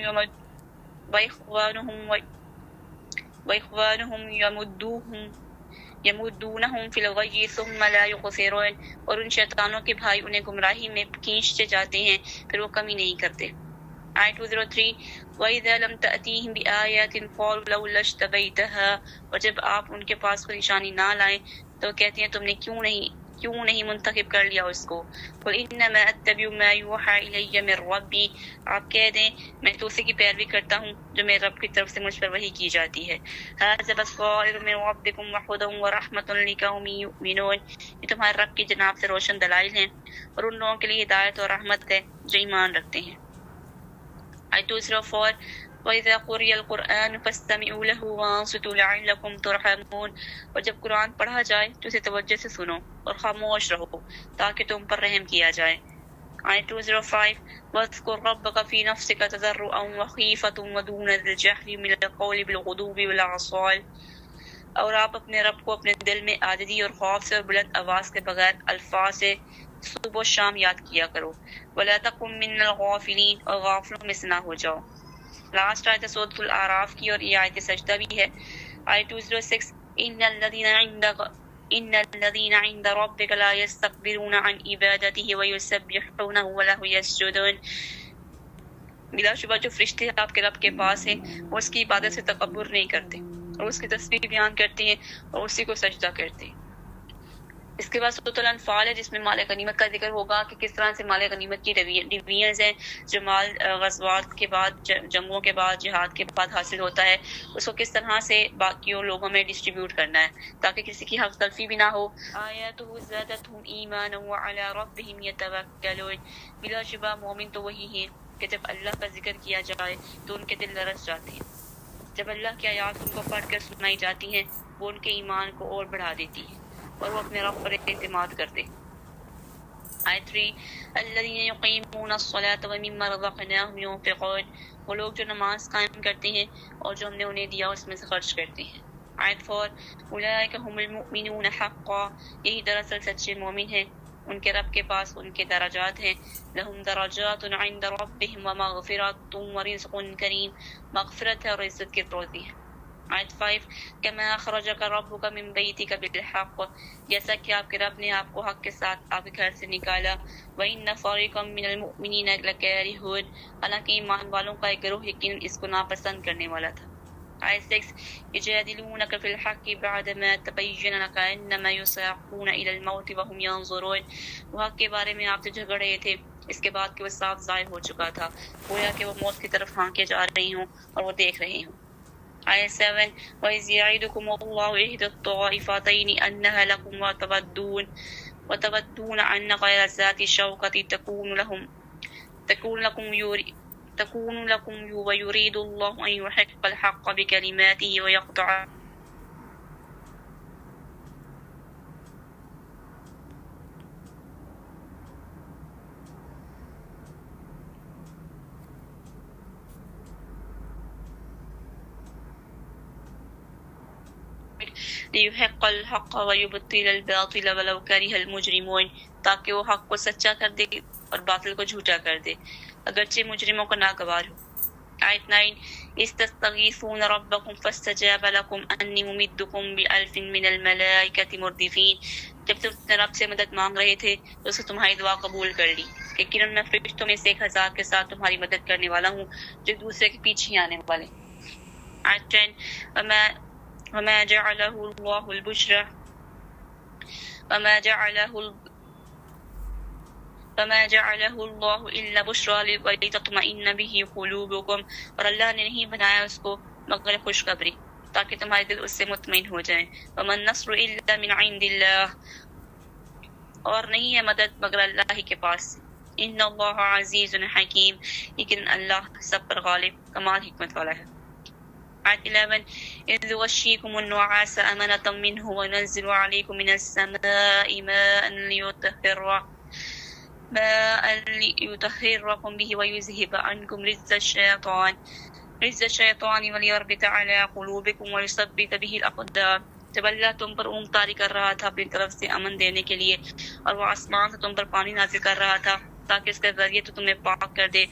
يَمُدُّونَهُمْ فِي الْغَيِّ ثُمَّ لَا يُقْصِرُونَ. اور ان شیطانوں کے بھائی انہیں گمراہی میں کھینچتے جاتے ہیں پھر وہ کمی نہیں کرتے. آیت 203 وَإِذَا لَمْ تَأْتِيهِمْ بِآيَاتٍ قَالُوا لَوْلَا اجْتَبَيْتَهَا. اور جب آپ ان کے پاس کوئی نشانی نہ لائیں تو کہتے ہیں تم نے کیوں نہیں کیوں نہیں منتخب کر لیا اس کو؟ قل انما اتبع ما یوحى الی من ربی، آپ کہہ دیں میں تو اسی کی پیروی کرتا ہوں جو میرے رب کی طرف سے مجھ پر وحی کی جاتی ہے۔ ھذا بصائر من ربکم وہدی ورحمۃ لقوم یؤمنون، یہ تمہارے رب کی جناب سے روشن دلائل ہیں اور ان لوگوں کے لیے ہدایت اور رحمت ہے جو ایمان رکھتے ہیں۔ آیت 204 وَإِذَا قُرِئَ الْقُرْآنُ فَاسْتَمِعُوا لَهُ وَأَنصِتُوا لَعَلَّكُمْ تُرْحَمُونَ، اور جب قرآن پڑھا جائے تو اسے توجہ سے سنو اور خاموش رہو تاکہ تم پر رحم کیا جائے۔ آیت 205 وَاذْكُرْ رَبَّكَ فِي نَفْسِكَ تَضَرُّعًا وَخِيفَةً وَدُونَ الْجَهْرِ مِنَ الْقَوْلِ بِالْغُدُوِّ وَالْآصَالِ، اور آپ اپنے رب کو اپنے دل میں عاجزی اور خوف سے اور بلند آواز کے بغیر الفاظ سے صبح و شام یاد کیا کرو۔ وَلَا تَكُن مِّنَ الْغَافِلِينَ، اور غافلوں میں سے نہ ہو جاؤ۔ لاسٹ آیت سورۃ الاعراف کی اور یہ آیت سجدہ بھی ہے۔ آیت 206 ان الذين عند ربك لا يستكبرون عن عبادته ويسبحونه وله يسجدون، بلا شبہ جو فرشتے آپ کے رب کے پاس ہیں وہ اس کی عبادت سے تکبر نہیں کرتے اور اس کی تسبیح بیان کرتے ہیں اور اسی کو سجدہ کرتے ہیں۔ اس کے بعد سورۃ الانفال ہے جس میں مال غنیمت کا ذکر ہوگا کہ کس طرح سے مال غنیمت کی ڈویژنز ہیں جو مال غزوات کے بعد، جنگوں کے بعد، جہاد کے بعد حاصل ہوتا ہے، اس کو کس طرح سے باقیوں لوگوں میں ڈسٹریبیوٹ کرنا ہے تاکہ کسی کی حق تلفی بھی نہ ہو۔ آیاتہ زادتہم ایمانا وعلی ربہم یتوکلون، بلا شبہ مومن تو وہی ہیں کہ جب اللہ کا ذکر کیا جائے تو ان کے دل لرز جاتے ہیں، جب اللہ کی آیات ان کو پڑھ کر سنائی جاتی ہیں وہ ان کے ایمان کو اور بڑھا دیتی ہے اور وہ اپنے رب پر اعتماد کرتے۔ آیت 3 الذین یقیمون الصلاة ومما رزقناہم ينفقون، وہ لوگ جو نماز قائم کرتے ہیں اور جو ہم نے انہیں دیا اس میں سے خرچ کرتے ہیں۔ آیت 4 اولئک هم المؤمنون حقا، یہی دراصل سچے مومن ہیں، ان کے رب کے پاس ان کے درجات ہیں۔ لہم درجات عند ربہم ومغفرۃ ورزق کریم، مغفرت ہے اور عزت کی روزی ہے۔ آیت 5 کما اخرجک ربک من بیتک بالحق، جیسا کہ آپ کے رب نے آپ کو حق کے ساتھ آپ کے گھر سے نکالا۔ وَإِنَّ فَرِيقًا مِّنَ الْمُؤْمِنِينَ لَكَارِهُونَ، حالانکہ ایمان والوں کا ایک گروہ یقیناً اس کو ناپسند کرنے والا تھا۔ آیت 6 یجادلونک فی الحق بعدما تبین کأنما یساقون الی الموت وهم ينظرون، وہ حق کے بارے میں آپ سے جھگڑ رہے تھے اس کے بعد کہ وہ صاف ظاہر ہو چکا تھا، گویا کہ وہ موت کی طرف ہانکے جا رہی ہوں اور وہ دیکھ رہے ہوں۔ آیت 7 وَإِذْ يَعِدُكُمُ اللَّهُ إِحْدَى الطَّائِفَتَيْنِ أَنَّهَا لَكُمْ وَتَوَدُّونَ أَنَّ غَيْرَ ذَاتِ الشَّوْكَةِ تكون لكم ويريد الله أن يحق الحق بكلماته ويقطع ليحق الحق ويبطل الباطل ولو كره المجرمون، تاکہ وہ حق کو سچا کر دے اور باطل کو جھوٹا کر دے اگرچہ مجرموں کو ناگوار ہو۔ آیت 9 استستغیثون ربکم فاستجاب لکم انی ممدکم بألف من الملائکۃ مردفین، جب تم اپنے رب سے مدد مانگ رہے تھے تو اس نے تمہاری دعا قبول کر لی، یقیناً میں فرشتوں میں سے 1000 کے ساتھ تمہاری مدد کرنے والا ہوں جو دوسرے کے پیچھے ہی آنے والے۔ آیت 10 وما جعلہ اللہ البشرى فما جعله الله إلا بشرى ولتطمئن به قلوبكم، اور اللہ نے نہیں بنایا اس کو مگر خوشخبری تاکہ تمہارے دل اس سے مطمئن ہو جائیں۔ وما النصر إلا من عند الله، اور نہیں ہے مدد مگر اللہ ہی کے پاس سے۔ ان اللہ عزیز حکیم، لیکن اللہ سب پر غالب کمال حکمت والا ہے۔ آیت 11 اذ یغشیکم النعاس امنة منه وننزل علیکم من السماء ماء ليطهركم به ويذهب عنكم رجز الشيطان وليربط على قلوبكم ويثبت به الأقدام، جب اللہ تم پر اونگ طاری کر رہا تھا اپنی طرف سے امن دینے کے لیے، اور وہ آسمان سے تم پر پانی نازل کر رہا تھا تاکہ اس کے ذریعے تو تمہیں پاک کر دے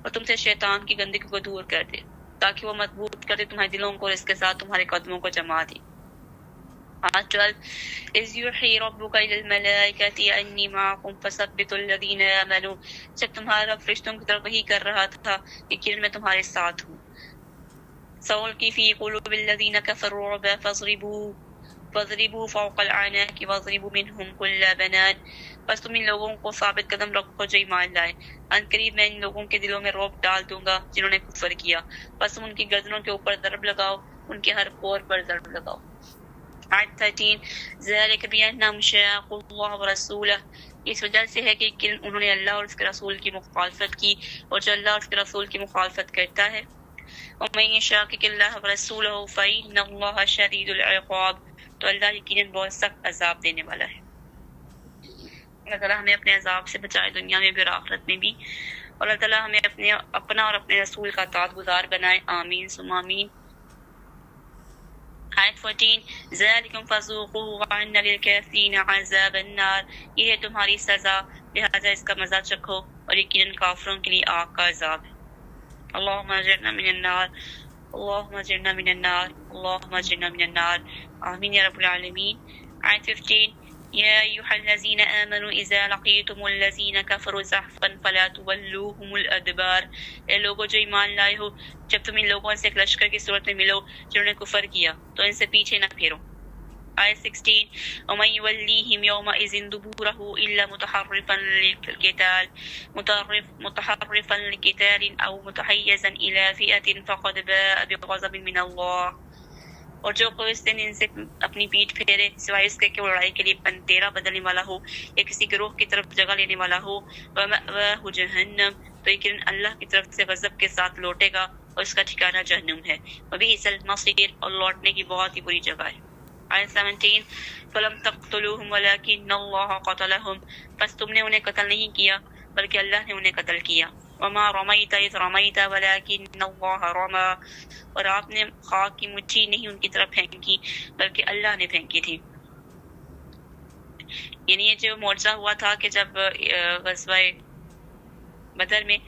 اور تم سے شیطان کی گندگی کو دور کر دے تاکہ وہ مضبوط کر دے تمہارے دلوں کو اور اس کے ساتھ تمہارے قدموں کو جما دے۔ آیت 12 اذ یوحی ربک الی الملائکۃ انی معکم فثبتوا الذین آمنوا، جب تمہارا فرشتوں کی طرف وحی کر رہا تھا یقیناً میں تمہارے ساتھ ہوں۔ سألقی فی قلوب الذین کفروا الرعب فاضربوا وَاضْرِبُوا فَوْقَ الْأَعْنَاقِ وَاضْرِبُوا مِنْهُمْ كُلَّ بَنَانٍ، بس تم ان لوگوں کو ثابت قدم رکھو جو ایمان لائے، ان قریب میں ان لوگوں کے دلوں میں رعب ڈال دوں گا جنہوں نے کفر کیا، بس تم ان کی گردنوں کے اوپر ضرب لگاؤ، ان کے ہر کور پر ضرب لگاؤ۔ آیت 13 ذَلِكَ بِأَنَّهُمْ شَاقُّوا اللَّهَ وَرَسُولَهُ، اس وجہ سے ہے کہ انہوں نے اللہ اور اس کے رسول کی مخالفت کی، اور جو اللہ اور اس کے رسول کی مخالفت کرتا ہے وَمَن يُشَاقِقِ اللَّهَ وَرَسُولَهُ فَإِنَّ اللَّهَ شَدِيدُ الْعِقَابِ، تو اللہ یقیناً بہت سخت عذاب دینے والا ہے۔ اللہ تعالیٰ ہمیں اپنے عذاب سے بچائے دنیا میں بھی اور آخرت میں بھی، اور اللہ تعالیٰ ہمیں اپنا اور اپنے رسول کا اطاعت گزار بنائے، آمین ثم آمین۔ آیت 14 ذَلِكُمْ فَذُوقُوهُ وَأَنَّ لِلْكَافِرِينَ عَذَابَ النَّارِ، یہ ہے تمہاری سزا، لہذا اس کا مزہ چکھو، اور یقیناً کافروں کے لیے آگ کا عذاب ہے۔ اللہم اجرنا من النار، اللہم اجرنا من النار، اللہم اجرنا من النار، آمین یا رب العالمین۔ آیت 15 یا ایھا الذین آمنوا اذا لقیتم الذین کفروا زحفا فلا تولوهم الادبار، اے لوگو جو ایمان لائے ہو، جب تم ان لوگوں سے ایک لشکر کی صورت میں ملو جنہوں نے کفر کیا تو ان سے پیچھے نہ پھیرو۔ آیت 16 ومن یولیہم یومئذ دبورہ الا متحرفا لقتال او متحیزا الی فئة فقد باء بغضب من اللہ، اور جو کوئی اس دن ان سے اپنی پیٹھ پھیرے سوائے اس کے کہ وہ لڑائی کے لیے پنتیرا بدلنے والا ہو یا کسی گروہ کی طرف جگہ لینے والا ہو، وَمَأْوَاهُ جَهَنَّمُ، تو یقیناً اللہ کی طرف سے غضب کے ساتھ لوٹے گا اور اس کا ٹھکانہ جہنم ہے، وَبِئْسَ الْمَصِيرُ، اور لوٹنے کی بہت ہی بری جگہ ہے۔ آیت 17 فَلَمْ تَقْتُلُوهُمْ وَلَٰكِنَّ اللَّهَ قَتَلَهُمْ، بس تم نے انہیں قتل نہیں کیا بلکہ اللہ نے انہیں قتل کیا۔ وَمَا رَمَيْتَ إِذْ رَمَيْتَ وَلَٰكِنَّ اللَّهَ رَمَىٰ، اور آپ نے خاک کی مٹھی نہیں ان کی طرف پھینکی بلکہ اللہ نے پھینکی تھی۔ یعنی یہ جو معجزہ ہوا تھا کہ جب غزوہ بدر میں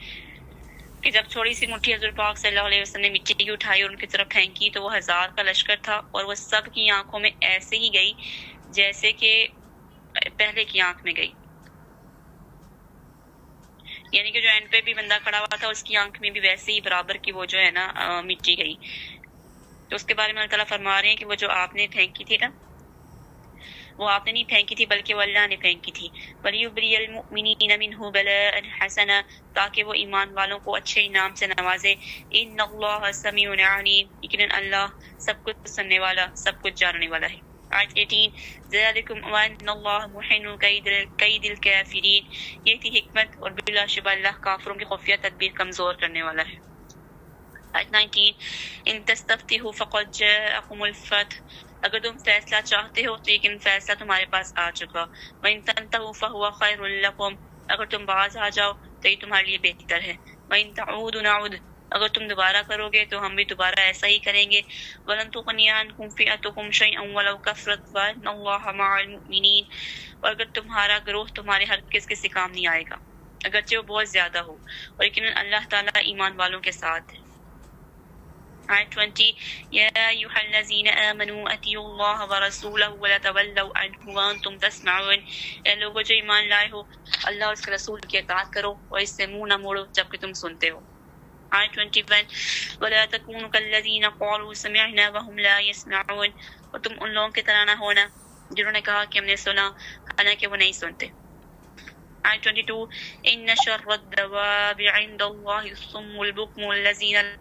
کہ جب تھوڑی سی مٹھی حضور پاک صلی اللہ علیہ وسلم نے مٹی کی اٹھائی اور ان کی طرف پھینکی تو وہ 1000 کا لشکر تھا، اور وہ سب کی آنکھوں میں ایسے ہی گئی جیسے کہ پہلے کی آنکھ میں گئی، یعنی کہ جو اینڈ پہ بھی بندہ کھڑا ہوا تھا اس کی آنکھ میں بھی ویسے ہی برابر کی وہ جو ہے نا مٹی گئی۔ تو اس کے بارے میں اللہ تعالیٰ فرما رہے ہیں کہ وہ جو آپ نے پھینکی تھی نا، وہ آپ نے نہیں پھینکی تھی بلکہ وہ اللہ نے پھینکی تھی۔ وَلِيُبْلِيَ الْمُؤْمِنِينَ مِنْهُ بَلَاءً حَسَنًا، تاکہ وہ ایمان والوں کو اچھے انعام سے نوازے۔ إِنَّ اللَّهَ سَمِيعٌ عَلِيمٌ، یقیناً اللہ سب کچھ سننے والا سب کچھ جاننے والا ہے۔ آیت 18 ذَلِكُمْ وَأَنَّ اللَّهَ مُحِنُّ كَيْدِ الْكَافِرِينَ، یہ تھی حکمت اور بلا شبہ اللہ کافروں کی خفیہ تدبیر کمزور کرنے والا ہے۔ آیت 19 ان تستفتحوا فقد جاءکم الفتح، اگر تم فیصلہ چاہتے ہو تو لیکن فیصلہ تمہارے پاس آ چکا۔ وَإِن تَنْتَهُوا فَهُوَ خَيْرٌ لَكُمْ، اگر تم باز آ جاؤ تو یہ تمہارے لیے بہتر ہے۔ وَإِن تَعُودُوا نَعُدْ، اگر تم دوبارہ کرو گے تو ہم بھی دوبارہ ایسا ہی کریں گے۔ وَلَن تُغْنِيَ عَنْكُمْ فِئَتُكُمْ شَيْئًا وَلَوْ كَثُرَتْ وَأَنَّ اللَّهَ مَعَ الْمُؤْمِنِينَ، اور اگر تمہارا گروہ تمہارے ہرگز کسی کام نہیں آئے گا اگرچہ وہ بہت زیادہ ہو، اور یقیناً اللہ تعالیٰ ایمان والوں کے ساتھ ہے۔ آیت 20 یا ایھا الذین آمنوا اطیعوا اللہ ورسولہ ولا تولوا عنہ وانتم تسمعون، اے لوگو جو ایمان لائے ہو اللہ اور اس کے رسول کی اطاعت کرو اور اس سے منہ نہ موڑو جبکہ تم سنتے ہو۔ آیت 21 ولا تکونوا کالذین قالوا سمعنا وهم لا يسمعون، اور تم ان لوگوں کی طرح نہ ہونا جنہوں نے کہا کہ ہم نے سنا حالانکہ وہ نہیں سنتے۔ آیت 22 ان شر الدواب عند اللہ الصم البکم الذین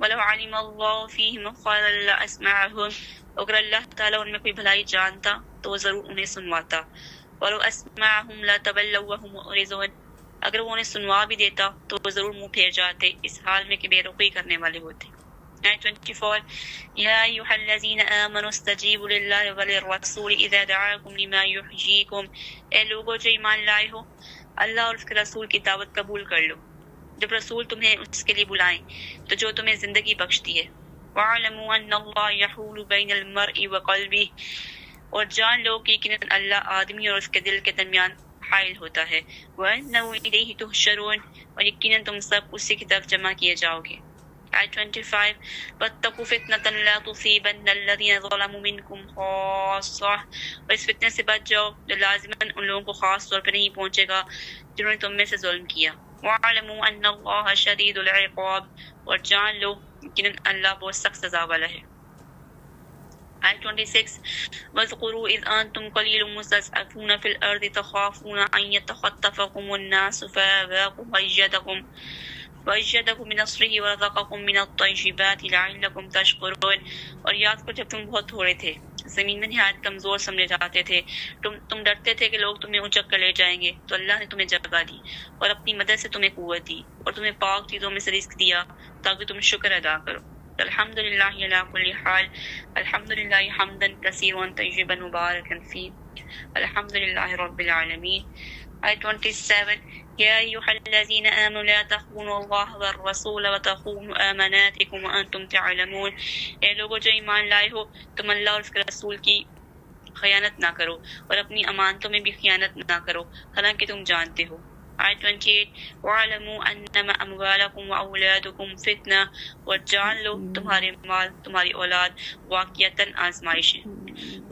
وَلَوْ عَلِمَ اللَّهُ فِيهِمْ خَيْرًا لَأَسْمَعَهُمْ، اگر اللہ تعالیٰ ان میں کوئی بھلائی جانتا تو وہ ضرور انہیں سنواتا۔ وَلَوْ أَسْمَعَهُمْ لَتَوَلَّوْا وَهُمْ مُعْرِضُونَ، اگر وہ انہیں سنوا بھی دیتا تو وہ ضرور منہ پھیر جاتے اس حال میں کہ بے رخی کرنے والے ہوتے۔ آیت 24 یا ایھا الذین آمنوا استجیبوا للہ وللرسول اذا دعاکم لما یحییکم، اے لوگو جو ایمان لائے ہو اللہ اور اس کے رسول کی دعوت قبول کر لو جب رسول تمہیں اس کے لیے بلائیں تو جو تمہیں زندگی بخشتی ہے۔ وَاعْلَمُوا أَنَّ اللَّهَ يَحُولُ بَيْنَ الْمَرْءِ وَقَلْبِهِ، اور جان لو کہ یقیناً اللہ آدمی اور اس کے دل کے درمیان حائل ہوتا ہے۔ وَأَنَّهُ إِلَيْهِ تُحْشَرُونَ، اور یقیناً تم سب اسی کی طرف جمع کیے جاؤ گے۔ آیت 25 وَاتَّقُوا فِتْنَةً لَا تُصِيبَنَّ الَّذِينَ ظَلَمُوا مِنْكُمْ خَاصَّةً، اور اس فتنے سے بچ جاؤ جو لازماً ان لوگوں کو خاص طور پر نہیں پہنچے گا جنہوں نے تم میں سے ظلم کیا۔ وَاعْلَمُوا أَنَّ اللَّهَ شَدِيدُ الْعِقَابِ، اور جان لو یقیناً اللہ بہت سخت سزا والا ہے۔ آیت 26 وَاذْكُرُوا إِذْ أَنْتُمْ قَلِيلٌ مُسْتَضْعَفُونَ فِي الْأَرْضِ تَخَافُونَ أَنْ يَتَخَطَّفَكُمُ النَّاسُ فَآوَاكُمْ وَأَيَّدَكُمْ بِنَصْرِهِ وَرَزَقَكُمْ مِنَ الطَّيِّبَاتِ لَعَلَّكُمْ تَشْكُرُونَ، اور یاد کرو جب تم بہت تھوڑے تھے، زمین میں نہایت کمزور سمجھے جاتے تھے، تم ڈرتے تھے کہ لوگ تمہیں اونچک کر لے جائیں گے، تو اللہ نے تمہیں جگہ دی اور اپنی مدد سے تمہیں قوت دی اور تمہیں پاک چیزوں میں سے رزق دیا تاکہ تم شکر ادا کرو۔ الحمدللہ علی کل حال، الحمدللہ حمدا کثیرا طیبا مبارکا فیہ، الحمدللہ رب العالمین۔ آیت 27 یا ایھا الذین آمنوا لا تخونوا اللہ والرسول وتخونوا اماناتکم وانتم تعلمون، اے لوگو جو ایمان لائے ہو تم اللہ اور اس کے رسول کی خیانت نہ کرو اور اپنی امانتوں میں بھی خیانت نہ کرو حالانکہ تم جانتے ہو۔ آیت 28 وَاعْلَمُوا أَنَّمَا أَمْوَالَكُمْ وَأَوْلَادُكُمْ فِتْنَةٌ، اور جان لو تمہارے مال تمہاری اولاد واقعتاً آزمائش ہے۔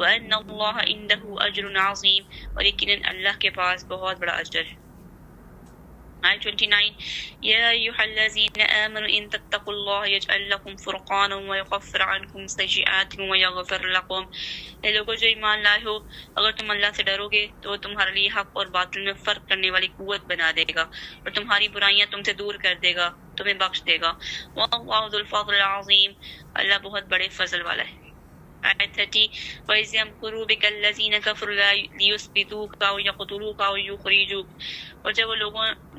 وَأَنَّ اللَّهَ عِندَهُ أَجْرٌ عَظِيمٌ، اور یقیناً اللہ کے پاس بہت بڑا اجر ہے۔ آیت 29 یا ایھا الذین آمنوا ان تتقوا اللہ یجعل لکم فرقانا ویکفر عنکم سیئاتکم ویغفر لکم، اے لوگوں جو ایمان لائے ہو اگر تم اللہ سے ڈرو گے تو وہ تمہارے لیے حق اور باطل میں فرق کرنے والی قوت بنا دے گا اور تمہاری برائیاں تم سے دور کر دے گا، تمہیں بخش دے گا۔ واللہ ذو الفضل العظیم، اللہ بہت بڑے فضل والا ہے۔ آیت 30 وَإِذْ يَمْكُرُ بِكَ الَّذِينَ كَفَرُوا لِيُثْبِتُوكَ أَوْ يَقْتُلُوكَ أَوْ يُخْرِجُوكَ، اور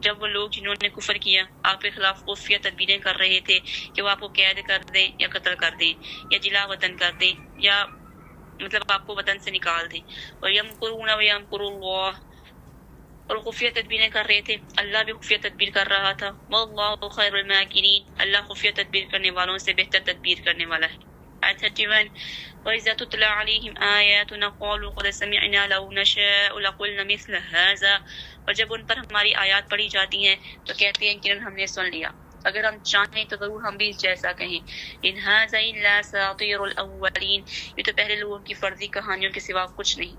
جب وہ لوگ جنہوں نے کفر کیا آپ کے خلاف خفیہ تدبیریں کر رہے تھے کہ وہ آپ کو قید کر دیں یا قتل کر دیں یا جلا وطن کر دیں یا مطلب آپ کو وطن سے نکال دیں، وَيَمْكُرُونَ وَيَمْكُرُ اللَّهُ، اور خفیہ تدبیریں کر رہے تھے اللہ بھی خفیہ تدبیر کر رہا تھا۔ وَاللَّهُ خَيْرُ الْمَاكِرِينَ، اللہ خفیہ تدبیر کرنے والوں سے بہتر تدبیر کرنے والا ہے۔ آیت 31 وَإِذَا تُتْلَى عَلَيْهِمْ آيَاتُنَا قَالُوا قَدْ سَمِعْنَا لَوْ نَشَاءُ لَقُلْنَا مِثْلَ هَذَا، اور جب ان پر ہماری آیات پڑھی جاتی ہیں تو کہتے ہیں کہ ہم نے سن لیا، اگر ہم چاہیں تو ضرور ہم بھی جیسا کہیں۔ ان هَذَا إِلَّا أَسَاطِيرُ الْأَوَّلِينَ، یہ تو پہلے لوگوں کی فرضی کہانیوں کے سوا کچھ نہیں۔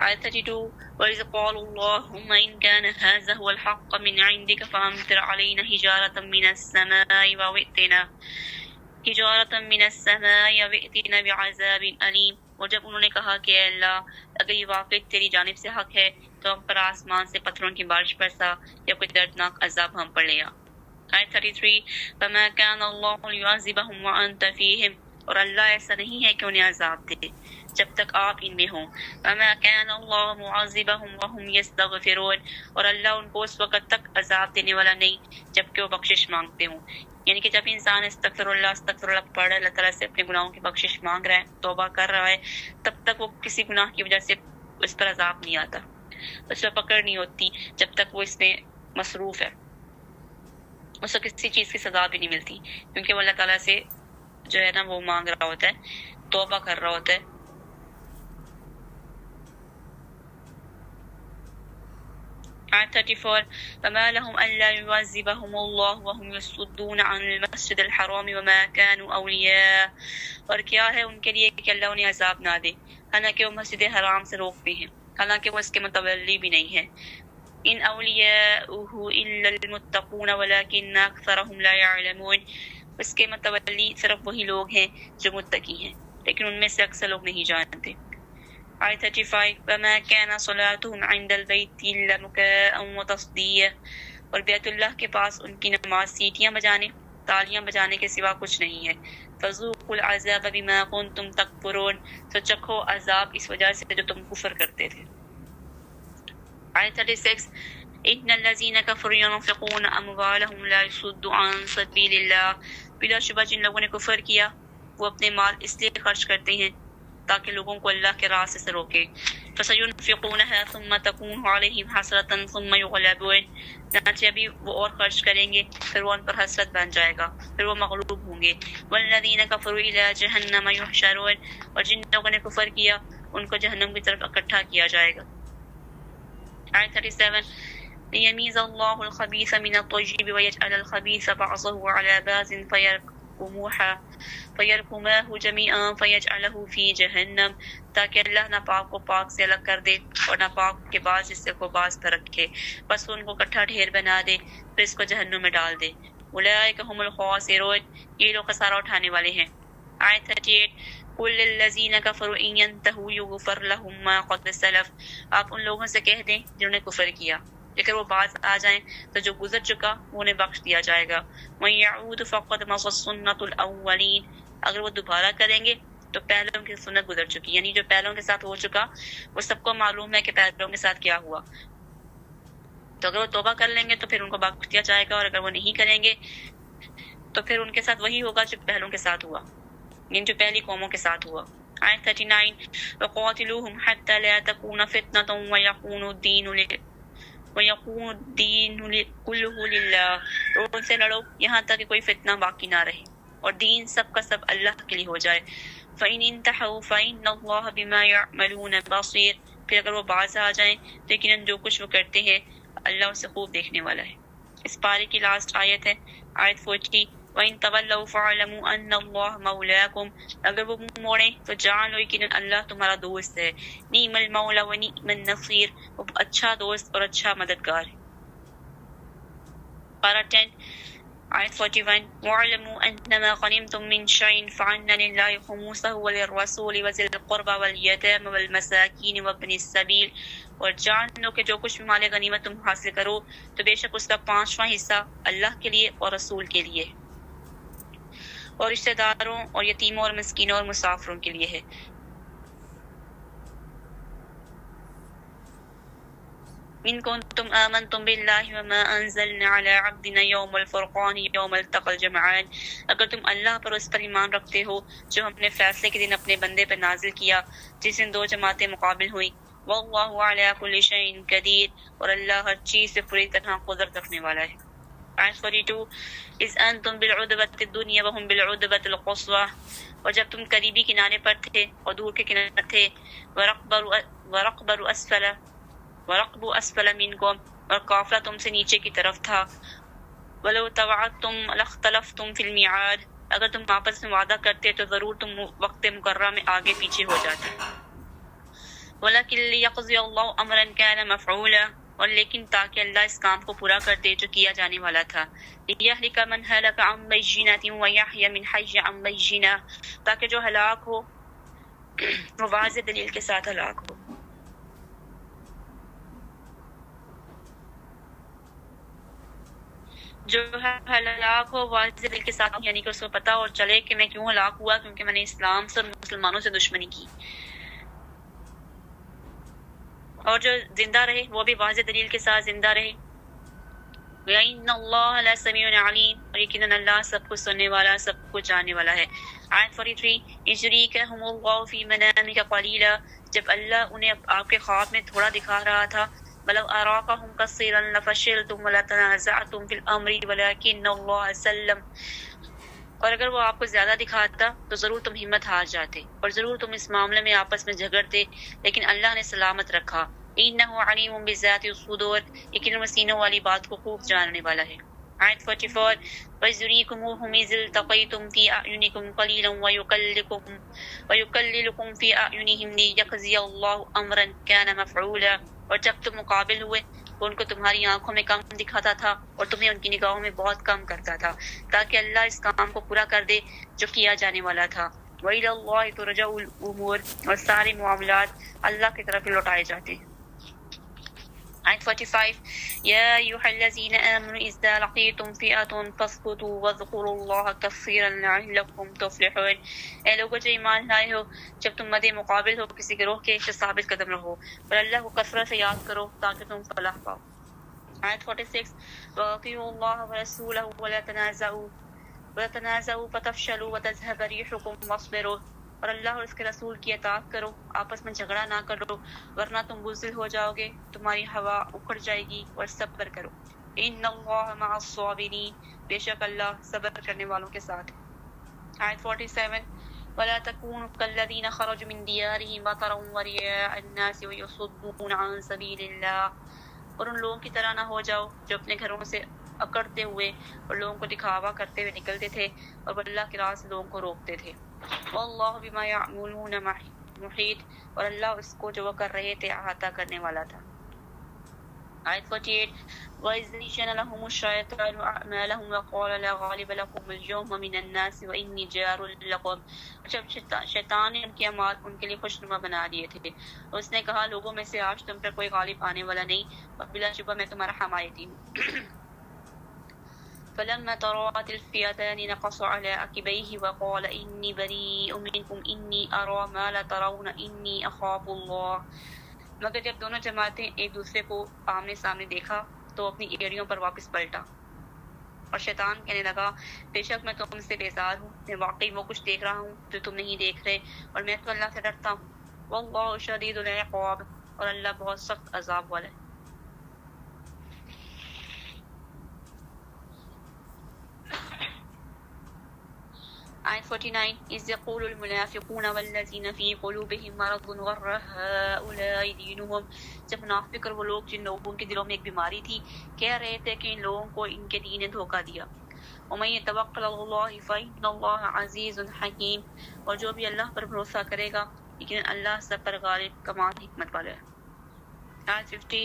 آیت 32 وَإِذْ قَالُوا اللَّهُمَّ إِنْ كَانَ هَذَا هُوَ الْحَقَّ مِنْ عِنْدِكَ فَأَمْطِرْ عَلَيْنَا حِجَارَةً مِنَ السَّمَاءِ وَائْتِنَا بِعَذَابٍ أَلِيمٍ، اور جب انہوں نے کہا کہ اے اللہ اگر یہ واقعی تیری جانب سے حق ہے تو ہم پر آسمان سے پتھروں کی بارش برسا یا کوئی دردناک عذاب ہم پر لے آ۔ آیت 33 فَمَا كَانَ اللَّهُ لِيُعَذِّبَهُمْ وَأَنْتَ فِيهِمْ، اور اللہ ایسا نہیں ہے کہ انہیں عذاب دے جب تک آپ ان میں ہوں۔ وَمَا كَانَ اللَّهُ مُعَذِّبَهُمْ وَهُمْ يَسْتَغْفِرُونَ، اور اللہ ان کو اس وقت تک عذاب دینے والا نہیں جبکہ وہ بخشش مانگتے ہوں، یعنی کہ جب انسان استغفر اللہ پڑھ اللہ تعالیٰ سے اپنے گناہوں کی بخشش مانگ رہا ہے، توبہ کر رہا ہے، تب تک وہ کسی گناہ کی وجہ سے اس پر عذاب نہیں آتا، اس پر پکڑ نہیں ہوتی جب تک وہ اس میں مصروف ہے، اس کو کسی چیز کی سزا بھی نہیں ملتی کیونکہ وہ اللہ تعالیٰ سے جو ہے نا وہ مانگ رہا ہوتا ہے، توبہ کر رہا ہوتا ہے۔ آیت 34 فَمَا لَهُمْ أَلَّا يُعَذِّبَهُمُ اللَّهُ وَهُمْ يَصُدُّونَ عَنِ الْمَسْجِدِ الْحَرَامِ وَمَا كَانُوا أَوْلِيَاءَهُ، اور کیا ہے ان کے لیے کہ اللہ انہیں عذاب نہ دے حالانکہ وہ مسجد حرام سے روکتے ہیں، حالانکہ وہ اس کے متولی بھی نہیں ہے۔ إِنْ أَوْلِيَاؤُهُ إِلَّا الْمُتَّقُونَ وَلَكِنَّ أَكْثَرَهُمْ لَا يَعْلَمُونَ، اس کے متولی صرف وہی لوگ ہیں جو متقی ہیں لیکن ان میں سے اکثر لوگ نہیں جانتے۔ آیت 35 وَمَا كَانَ صَلَاتُهُمْ عِنْدَ الْبَيْتِ إِلَّا مُكَاءً وَتَصْدِيَةً، اور بیت اللہ کے پاس ان کی نماز سیٹیاں بجانے تالیاں بجانے کے سوا کچھ نہیں ہے۔ فَذُوقُوا الْعَذَابَ بِمَا كُنْتُمْ تَكْفُرُونَ، تو چکھو عذاب اس وجہ سے جو تم کفر کرتے تھے۔ آیت 36 إِنَّ الَّذِينَ كَفَرُوا يُنْفِقُونَ أَمْوَالَهُمْ لِيَصُدُّوا عَنْ سَبِيلِ اللَّهِ، بلا شبہ جن لوگوں نے کفر کیا وہ اپنے مال اس لیے خرچ کرتے ہیں تاکہ لوگوں کو اللہ کے راستے سے روکے۔ فَسَيُنْفِقُونَهَا ثُمَّ تَكُونُ عَلَيْهِمْ حَسْرَةً ثُمَّ يُغْلَبُونَ، چنانچہ ابھی وہ اور خرچ کریں گے پھر وہ ان پر حسرت بن جائے گا پھر وہ مغلوب ہوں گے۔ وَالَّذِينَ كَفَرُوا إِلَى جَهَنَّمَ يُحْشَرُونَ، اور جن لوگوں نے کفر کیا ان کو جہنم کی طرف اکٹھا کیا جائے گا۔ آیت 37 لِيَمِيزَ اللَّهُ الْخَبِيثَ مِنَ الطَّيِّبِ وَيَجْعَلَ الْخَبِيثَ بَعْضَهُ عَلَى بَعْضٍ قموحا فيركماه جميعا فيجعله في جہنم، تاکہ اللہ ناپاک کو پاک سے الگ کر دے اور ناپاک کے بعض حصے کو بعض پر رکھے، بس ان کو کٹھا ڈھیر بنا دے پھر اس کو جہنم میں ڈال دے۔ اولئک هم الخاسرون، یہ لوگ خسارہ اٹھانے والے ہیں۔ آیت 38 قل للذین کفروا ان ينتهوا یغفر لهم ما قد سلف، آپ ان لوگوں سے کہہ دیں جنہوں نے کفر کیا کہ اگر وہ باز آ جائیں تو جو گزر چکا وہ انہیں بخش دیا جائے گا۔ وَإِن يَعُودُ فَقَدْ مَضَتْ سُنَّةُ الْأَوَّلِينَ، اگر وہ دوبارہ کریں گے تو پہلوں کی سنت گزر چکی، یعنی جو پہلوں کے ساتھ ہو چکا وہ سب کو معلوم ہے کہ پہلوں کے ساتھ کیا ہوا، تو اگر وہ توبہ کر لیں گے تو پھر ان کو بخش دیا جائے گا، اور اگر وہ نہیں کریں گے تو پھر ان کے ساتھ وہی ہوگا جو پہلوں کے ساتھ ہوا، یعنی جو پہلی قوموں کے ساتھ ہوا۔ آیت 39 وَقَاتِلُوهُمْ حَتَّى لَا تَكُونَ فِتْنَةٌ وَيَكُونَ الدِّينُ كُلُّهُ لِلَّهِ، اور ان سے لڑو یہاں تک کہ کوئی فتنہ باقی نہ رہے اور دین سب کا سب اللہ کے لیے ہو جائے۔ فَإِنِ انْتَهَوْا فَإِنَّ اللَّهَ بِمَا يَعْمَلُونَ بَصِيرٌ، پھر اگر وہ باز آ جائیں تو یقیناً جو کچھ وہ کرتے ہیں اللہ اسے خوب دیکھنے والا ہے۔ اس پارے کی لاسٹ آیت ہے آیت 40 وَإِن تَوَلَّوْا فَاعْلَمُوا أَنَّ اللَّهَ مَوْلَاكُمْ، اگر وہ منہ موڑیں تو جان لو یقیناً اللہ تمہارا دوست ہے۔ نِعْمَ الْمَوْلَى وَنِعْمَ النَّصِيرُ، وہ اچھا دوست اور اچھا مددگار ہے۔ پارہ 10 آیت 41 وَاعْلَمُوا أَنَّمَا غَنِمْتُم مِّن شَيْءٍ فَأَنَّ لِلَّهِ خُمُسَهُ وَلِلرَّسُولِ وَذِي الْقُرْبَى وَالْيَتَامَى وَالْمَسَاكِينِ وَابْنِ السَّبِيلِ، اور جان لو کہ جو کچھ بھی مال غنیمت تم حاصل کرو تو بے شک اس کا 5واں حصہ اللہ کے لیے اور رسول کے لیے اور رشتہ داروں اور یتیموں اور مسکینوں اور مسافروں کے لیے ہے۔ إن كنتم آمنتم بالله وما أنزلنا على عبدنا يوم الفرقان يوم التقى الجمعان، اگر تم اللہ پر اس پر ایمان رکھتے ہو جو ہم نے فیصلے کے دن اپنے بندے پر نازل کیا جس دن دو جماعتیں مقابل ہوئیں۔ واللہ علی کل شیء قدیر، اور اللہ ہر چیز سے پوری طرح قدرت رکھنے والا ہے۔ آیت 42 اذ انتم بالعدبۃ الدنیا وهم بالعدبۃ القصوى، اور جب تم قریبی کنارے پر تھے اور دور کے کنارے تھے، ورقبوا اسفل منکم، اور قافلہ تم سے نیچے کی طرف تھا۔ ولو تواعدتم لاختلفتم فی المیعاد، اگر تم آپس میں وعدہ کرتے تو ضرور تم وقت مقررہ میں آگے پیچھے ہو جاتے۔ ولکن لیقضی اللہ امرا کان مفعولا، اور لیکن تاکہ اللہ اس کام کو پورا کر دے جو کیا جانے والا تھا۔ لیہلک من ہلک عن بینۃ ویحیی من حی عن بینۃ، تاکہ جو ہلاک ہو وہ واضح دلیل کے ساتھ ہلاک ہو۔ جو ہلاک ہو واضح دل کے ساتھ، یعنی کہ اس کو پتہ اور چلے کہ میں کیوں ہلاک ہوا، کیونکہ میں نے اسلام سے اور مسلمانوں سے دشمنی کی، اور جو زندہ رہے وہ بھی واضح دلیل کے ساتھ زندہ رہے۔ وَإِنَّ اللَّهَ لَسَمِيعٌ عَلِيمٌ، اور یقیناً اللہ سب کچھ سننے والا سب کچھ جاننے والا ہے۔ آیت 43 اِذْ يُرِيكَهُمُ اللَّهُ فِي مَنَامِكَ قَلِيلًا، جب اللہ انہیں آپ کے خواب میں تھوڑا دکھا رہا تھا۔ وَلَوْ أَرَاكَهُمْ كَثِيرًا لَفَشِلْتُمْ وَلَتَنَازَعْتُمْ فِي الْأَمْرِ وَلَكِنَّ اللَّهَ سَلَّمَ، اور اگر وہ آپ کو زیادہ دکھاتا تو ضرور تم ہمت ہار جاتے اور ضرور تم اس معاملے میں آپس میں جھگڑتے، لیکن اللہ نے سلامت رکھا۔ انہ علیم بذات الصدور، یقیناً سینوں والی بات کو خوب جاننے والا ہے۔ آیت 44 وَيُرِيكُمُوهُمْ إِذِ الْتَقَيْتُمْ فِي أَعْيُنِكُمْ قَلِيلًا وَيُكَلِّلُكُمْ فِي أَعْيُنِهِمْ لِيَقْضِيَ اللَّهُ أَمْرًا كَانَ مَفْعُولًا، اور جب تم مقابل ہوئے وہ ان کو تمہاری آنکھوں میں کم دکھاتا تھا اور تمہیں ان کی نگاہوں میں بہت کم کرتا تھا، تاکہ اللہ اس کام کو پورا کر دے جو کیا جانے والا تھا۔ وَإِلَى اللَّهِ تُرْجَعُ الْأُمُورُ، اور سارے معاملات اللہ کی طرف لوٹائے جاتے ہیں۔ آیت 45 یا ایھا الذین آمنوا اذا لقیتم فئۃ فاثبتوا واذکروا اللہ کثیرا لعلکم تفلحون، اے لوگوں جو ایمان لائے ہو، جب تم مد مقابل ہو کسی گروہ کے تو ثابت قدم رہو اور اللہ کو کثرت سے یاد کرو تاکہ تم فلاح پاؤ۔ آیت 46 واطیعوا اللہ ورسولہ ولا تنازعوا فتفشلوا وتذهب ريحكم واصبروا، اور اللہ اور اس کے رسول کی اطاعت کرو، آپس میں جھگڑا نہ کرو ورنہ تم بزدل ہو جاؤ گے، تمہاری ہوا اکھڑ جائے گی، اور صبر کرو۔ ان اللہ مع الصابرین، بے شک اللہ صبر کرنے والوں کے ساتھ ہے۔ آیت 47 ولا تكونوا كالذين خرجوا من ديارهم بطرا ورئاء الناس ويصدون عن سبيل الله، اور ان لوگوں کی طرح نہ ہو جاؤ جو اپنے گھروں سے اکڑتے ہوئے اور لوگوں کو دکھاوا کرتے ہوئے نکلتے تھے اور وہ اللہ کے راہ سے لوگوں کو روکتے تھے۔ واللہ بما یعملون محیط، اور اللہ اس کو جو وہ کر رہے تھے احاطہ کرنے والا تھا۔ آیت 48 وَإِذْ زَيَّنَ لَهُمُ الشَّيْطَانُ أَعْمَالَهُمْ وَقَالَ لَا غَالِبَ لَكُمُ الْيَوْمَ مِنَ النَّاسِ وَإِنِّي جَارٌ لَكُمْ، جب شیطان نے ان کے اعمال ان کے لیے خوشنما بنا دیے تھے، اس نے کہا لوگوں میں سے آج تم پر کوئی غالب آنے والا نہیں اور بلا شبہ میں تمہارا حمایتی ہوں۔ فلما تراءت الفئتان نقص على عقبيه وقال إني بريء منكم إني أرى ما لا ترون إني أخاف الله، مگر جب دونوں جماعتیں ایک دوسرے کو آمنے سامنے دیکھا تو اپنی ایڑیوں پر واپس پلٹا، اور شیطان کہنے لگا بے شک میں تم سے بیزار ہوں، میں واقعی وہ کچھ دیکھ رہا ہوں جو تم نہیں دیکھ رہے، اور میں تو اللہ سے ڈرتا ہوں۔ واللہ شدید العقاب، اور اللہ بہت سخت عذاب والا ہے۔ آیت 49 اذ يقول المنافقون والذین فی قلوبهم مرض غر هؤلاء دینهم، جب منافق اور وہ لوگ جن لوگوں کے دلوں میں ایک بیماری تھی کہہ رہے تھے کہ ان لوگوں کو ان کے دین نے دھوکہ دیا۔ ومن يتوکل علی اللہ فإن اللہ عزیز حکیم، اور جو بھی اللہ پر بھروسہ کرے گا لیکن اللہ سب پر غالب کمال حکمت والا ہے۔ آیت 50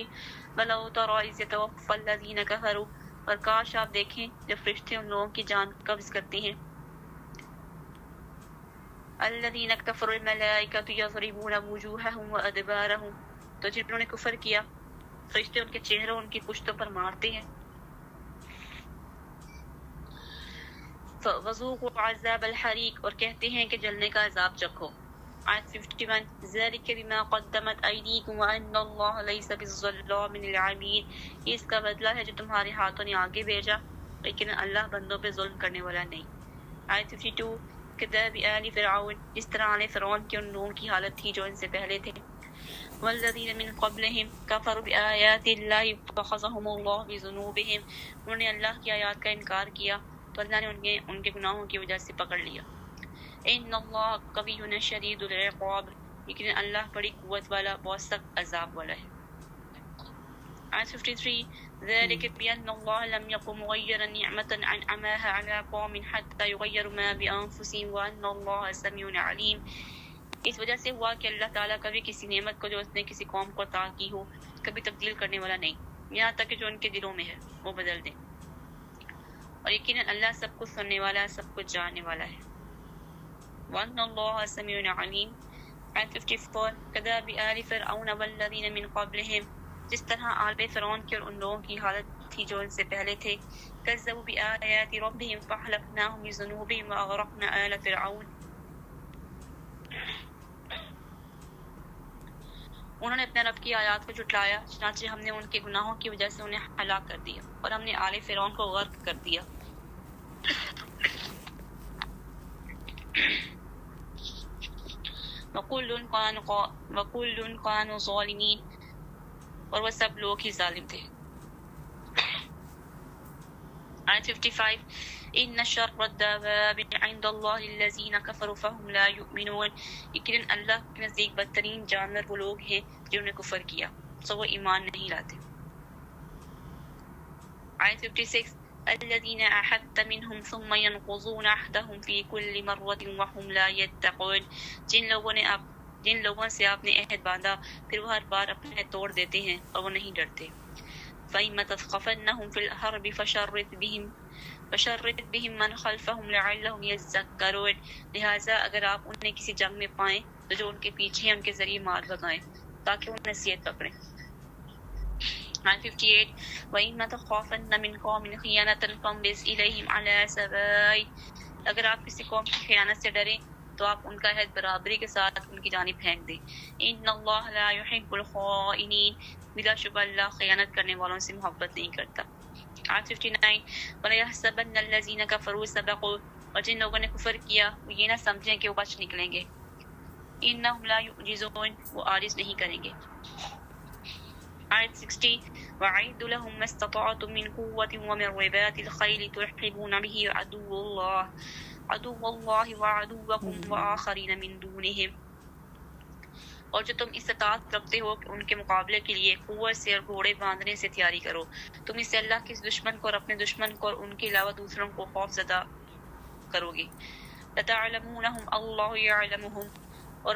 وَلَوْ تَرَىٰ إِذْ يَتَوَفَّى الَّذِينَ كَفَرُوا، اور کاش آپ دیکھیں جب فرشتے ان لوگوں کی جان قبض کرتے ہیں۔ الذين كفروا الملائكة يضربون وجوههم وأدبارهم، تو جنہوں نے کفر کیا فرشتے ان کے چہروں ان کی پشتوں پر مارتے ہیں۔ وذوقوا عذاب الحریق، اور کہتے ہیں کہ جلنے کا عذاب چکھو۔ آیت 51 ذلك بما قدمت أيديكم وأن الله ليس بالظلام للعبيد، یہ اس کا بدلہ ہے جو تمہارے ہاتھوں نے آگے بھیجا، لیکن اللہ بندوں پہ ظلم کرنے والا نہیں۔ آیت 52 کداب آل فرعون، اس طرح آل فرعون کے ان لوگوں کی حالت تھی جو ان سے پہلے تھے۔ والذین من قبلہم کفروا بآیات اللہ فأخذہم اللہ بذنوبہم، انہوں نے اللہ کی آیات کا انکار کیا تو اللہ نے ان کے گناہوں کی وجہ سے پکڑ لیا۔ ان اللہ قوی شدید العقاب، لیکن اللہ بڑی قوت والا بہت سخت عذاب والا ہے۔ آیت 53 ذلك بأن الله لم يكن مغيرا نعمة أنعمها على قوم حتى يغيروا ما بأنفسهم وأن الله سميع عليم، اس وجہ سے ہوا کہ اللہ تعالیٰ کبھی کسی نعمت کو جو اس نے کسی قوم کو عطا کی ہو کبھی تبدیل کرنے والا نہیں، یہاں تک کہ جو ان کے دلوں میں ہے وہ بدل دیں، اور یقیناً اللہ سب کچھ سننے والا، سب کچھ جاننے والا ہے۔ وَأَنَّ اللَّهَ سَمِيعٌ عَلِيمٌ آیت 54 كَذَّبَ آلُ فِرْعَوْنَ وَالَّذِينَ مِن قَبْلِهِمْ، جس طرح آل فرعون کے اور ان لوگوں کی حالت تھی جو ان سے پہلے تھے۔ كَذَّبُوا بِآيَاتِ رَبِّهِمْ فَأَهْلَكْنَاهُمْ بِذُنُوبِهِمْ وَأَغْرَقْنَا آلَ فِرْعَوْنَ، انہوں نے اپنے رب کی آیات کو جھٹلایا، چنانچہ ہم نے ان کے گناہوں کی وجہ سے انہیں ہلاک کر دیا، اور ہم نے آل فرعون کو غرق کر دیا۔ وَكُلٌّ كَانُوا ظَالِمِينَ، اور وہ سب لوگ ہی ظالم تھے۔ آیت 55 ان شر الدواب عند اللہ الذین کفروا فهم لا یؤمنون، یقیناً اللہ کے نزدیک بدترین جانور وہ لوگ ہیں جنہوں نے کفر کیا سو وہ ایمان نہیں لاتے۔ آیت 56 الذین عاہدت منهم ثم ينقضون عہدهم في كل مرة وهم لا يتقون، جن لوگوں سے آپ نے عہد باندھا پھر وہ ہر بار اپنے عہد توڑ دیتے ہیں اور وہ نہیں ڈرتے۔ فَإِمَّا تَثْقَفَنَّهُمْ فِي الْحَرْبِ فَشَرِّدْ بِهِمْ مَنْ خَلْفَهُمْ لَعَلَّهُمْ يَذَّكَّرُونَ، لہٰذا اگر آپ انہیں کسی جنگ میں پائیں تو جو ان کے پیچھے ہیں ان کے ذریعے مار بھگائیں تاکہ وہ نصیحت پکڑیں۔ 58 وَإِمَّا تَخَافَنَّ مِنْ قَوْمٍ خِيَانَةً فَانبِذْ إِلَيْهِمْ عَلَىٰ سَوَاءٍ، اگر آپ کسی قوم کی خیانت سے ڈریں تو آپ ان کا عہد برابری کے ساتھ ان کی جانب پھینک دیں۔ ان اللہ لا يحب الخائنین، بلا شبہ اللہ خیانت کرنے والوں سے محبت نہیں کرتا۔ 59 وَلَيَحْسَبَنَّ الَّذِينَ كَفَرُوا سَبَقُوا، اور جن لوگوں نے کفر کیا وہ یہ نہ سمجھیں کہ وہ بچ نکلیں گے۔ إِنَّهُمْ لَا يُعْجِزُونَ، وہ عاجز نہیں کریں گے۔ آیت 60 وَأَعِدُّوا لَهُم مَّا اسْتَطَعْتُم مِّن قُوَّةٍ وَمِن رِّبَاطِ الْخَيْلِ تُرْهِبُونَ بِهِ عَدُوَّ اللَّهِ وَعَدُوَّكُمْ وَآخَرِينَ مِن دُونِهِمْ، اور جو تم استطاعت رکھتے ہو کہ ان کے مقابلے کے لیے قوت سے اور گھوڑے باندھنے سے تیاری کرو. تم اس سے اللہ کے دشمن کو اور اپنے دشمن کو اور ان کے علاوہ دوسروں کو خوف زدہ کرو گے. لَتَعْلَمُونَهُمْ اللَّهُ يَعْلَمُهُمْ، اور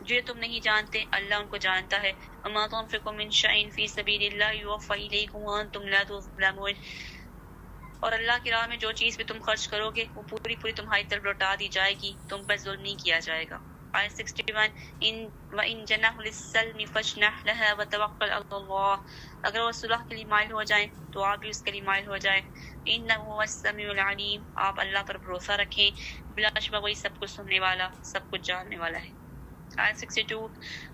جو تم نہیں جانتے اللہ ان کو جانتا ہے. وَمَا تُنْفِقُوا مِنْ شَيْءٍ فِي سَبِيلِ اللَّهِ يُوَفَّ إِلَيْكُمْ وَأَنْتُمْ لَا تُظْلَمُونَ، اور اللہ کی راہ میں جو چیز بھی تم خرچ کرو گے وہ پوری پوری تمہاری طرف لوٹا دی جائے گی، تم پر ظلم نہیں کیا جائے گا. آیت 61 وَإِن جَنَحُوا لِلسَّلْمِ فَاجْنَحْ لَهَا وَتَوَكَّلْ عَلَى اللَّهِ، اگر وہ صلح کے لیے مائل ہو جائیں تو آپ بھی اس کے لیے مائل ہو جائیں. إِنَّهُ هُوَ السَّمِيعُ الْعَلِيمُ، آپ اللہ پر بھروسہ رکھیں، بلا شبہ وہی سب کچھ سننے والا سب کچھ جاننے والا ہے. آیت 62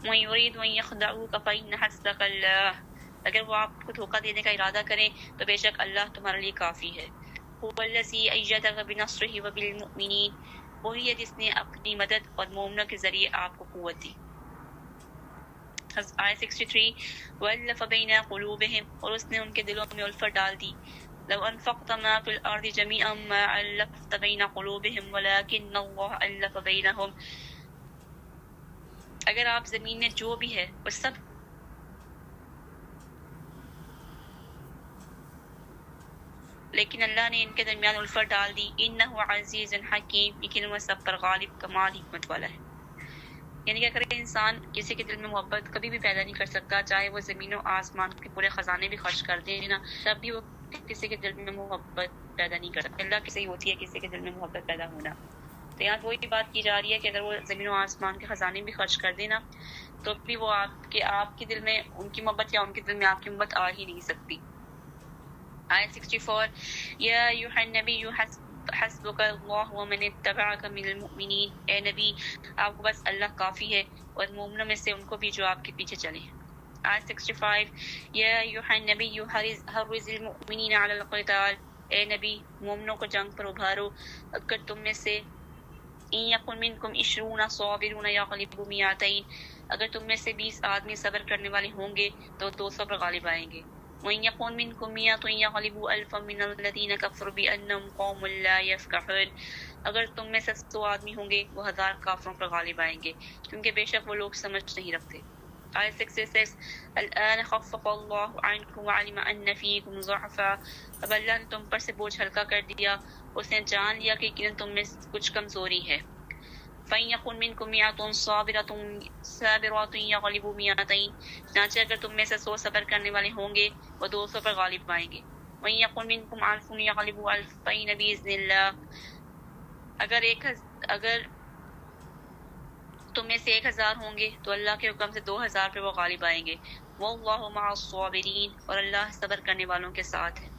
وَإِن يُرِيدُوا أَن يَخْدَعُوكَ فَإِنَّ حَسْبَكَ اللَّهُ، اگر وہ آپ کو دھوکہ دینے کا ارادہ کریں تو بے شک اللہ تمہارے لیے کافی ہے. هُوَ الَّذِي أَيَّدَكَ بِنَصْرِهِ وَبِالْمُؤْمِنِينَ، وہی ہے جس نے اپنی مدد اور مومنوں کے ذریعے آپ کو قوت دی. آیت 63 وَأَلَّفَ بَيْنَ قُلُوبِهِمْ، اور اس نے ان کے دلوں میں الفت ڈال دی. لَوْ أَنفَقْتَ مَا فِي الْأَرْضِ جَمِيعًا مَا أَلَّفْتَ بَيْنَ قُلُوبِهِمْ وَلَكِنَّ اللَّهَ أَلَّفَ بَيْنَهُمْ، اگر آپ زمین میں جو بھی ہے وہ سب لیکن اللہ نے ان کے درمیان الفت ڈال دی. انہ عزیز حکیم، لیکن وہ سب پر غالب کمال حکمت والا ہے. یعنی کہ اگر انسان کسی کے دل میں محبت کبھی بھی پیدا نہیں کر سکتا، چاہے وہ زمین و آسمان کے پورے خزانے بھی خرچ کر دے نا، تب بھی وہ کسی کے دل میں محبت پیدا نہیں کر سکتا. اللہ کی صحیح ہوتی ہے کسی کے دل میں محبت پیدا ہونا. تو یہاں وہی بات کی جا رہی ہے کہ اگر وہ زمین و آسمان کے خزانے بھی خرچ کر دے نا، تو بھی وہ آپ کے دل میں ان کی محبت یا ان کے دل میں آپ کی محبت آ ہی نہیں سکتی. آیت 64 یا ایھا النبی حسبک اللہ ومن اتبعک من المؤمنین، اے نبی آپ کو بس اللہ کافی ہے اور مومنوں میں سے ان کو بھی جو آپ کے پیچھے چلے. آیت 65 یا ایھا النبی حرض المؤمنین علی القتال، اے نبی مومنوں کو جنگ پر ابھارو. اگر تم میں سے ان یکن منکم 20 صابرون یغلبوا 200، اگر تم میں سے 20 آدمی صبر کرنے والے ہوں گے تو 200 پر غالب آئیں گے. وَإِن يَكُن مِّنكُم 100 يَغْلِبُوا أَلْفًا مِّنَ الَّذِينَ كَفَرُوا بِأَنَّهُمْ قَوْمٌ لَّا يَفْقَهُونَ، اگر تم میں سے 100 آدمی ہوں گے وہ 1000 کافروں پر غالب آئیں گے کیونکہ بے شک وہ لوگ سمجھ نہیں رکھتے. آیت 66 الآن خفف اللہ عنکم وعلم ان فیکم ضعفا، اب اللہ نے تم پر سے بوجھ ہلکا کر دیا، اس نے جان لیا کہ یقیناً تم میں کچھ کمزوری ہے. فَإِن يَكُن مِّنكُم 100 صَابِرَةٌ يَغْلِبُوا 200، چنانچہ اگر تم میں سے 100 صبر کرنے والے ہوں گے وہ 200 پر غالب آئیں گے. وَإِن يَكُن مِّنكُمْ 1000 يَغْلِبُوا 2000 بِإِذْنِ اللَّهِ، اگر تم میں سے 1000 ہوں گے تو اللہ کے حکم سے 2000 پہ وہ غالب آئیں گے. وَاللَّهُ مَعَ الصَّابِرِينَ، اور اللہ صبر کرنے والوں کے ساتھ ہے.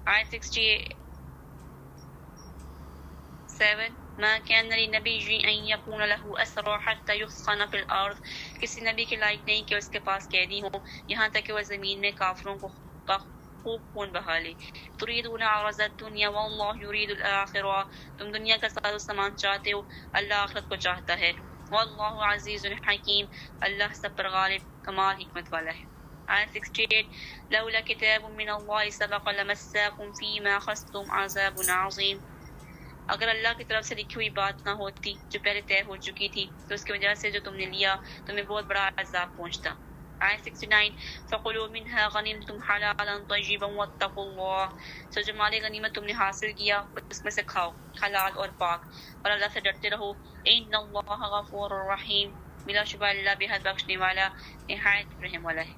آیت 67 ما كان للنبي ان يكون له اسرى حتى يثخن في الارض، کسی نبی کے لائق نہیں کہ اس کے پاس قیدی ہوں یہاں تک کہ وہ زمین میں کافروں کو خوب خون بہا لے. تريدون عرض الدنيا والله يريد الاخرة، تم دنیا کا ساز و سامان چاہتے ہو اللہ آخرت کو چاہتا ہے. واللہ عزیز حکیم، اللہ سب پر غالب کمال حکمت والا ہے. آیت 68 لولا کتاب من اللہ سبق لمساکم فیما اخذتم عذاب عظیم، اگر اللہ کی طرف سے لکھی ہوئی بات نہ ہوتی جو پہلے طے ہو چکی تھی تو اس کی وجہ سے جو تم نے لیا تمہیں بہت بڑا عذاب پہنچتا. آیت 69 فَقُلُوا مِنْهَا غَنِمْتُمْ حَلَالًا طَيِّبًا وَاتَّقُوا اللَّهَ، سو جو مال غنیمت تم نے حاصل کیا اس میں سے کھاؤ حلال اور پاک، اور اللہ سے ڈرتے رہو. إِنَّ اللَّهَ غَفُورٌ رَحِيمٌ، بلا شبہ اللہ بےحد بخشنے والا نہایت رحم والا ہے.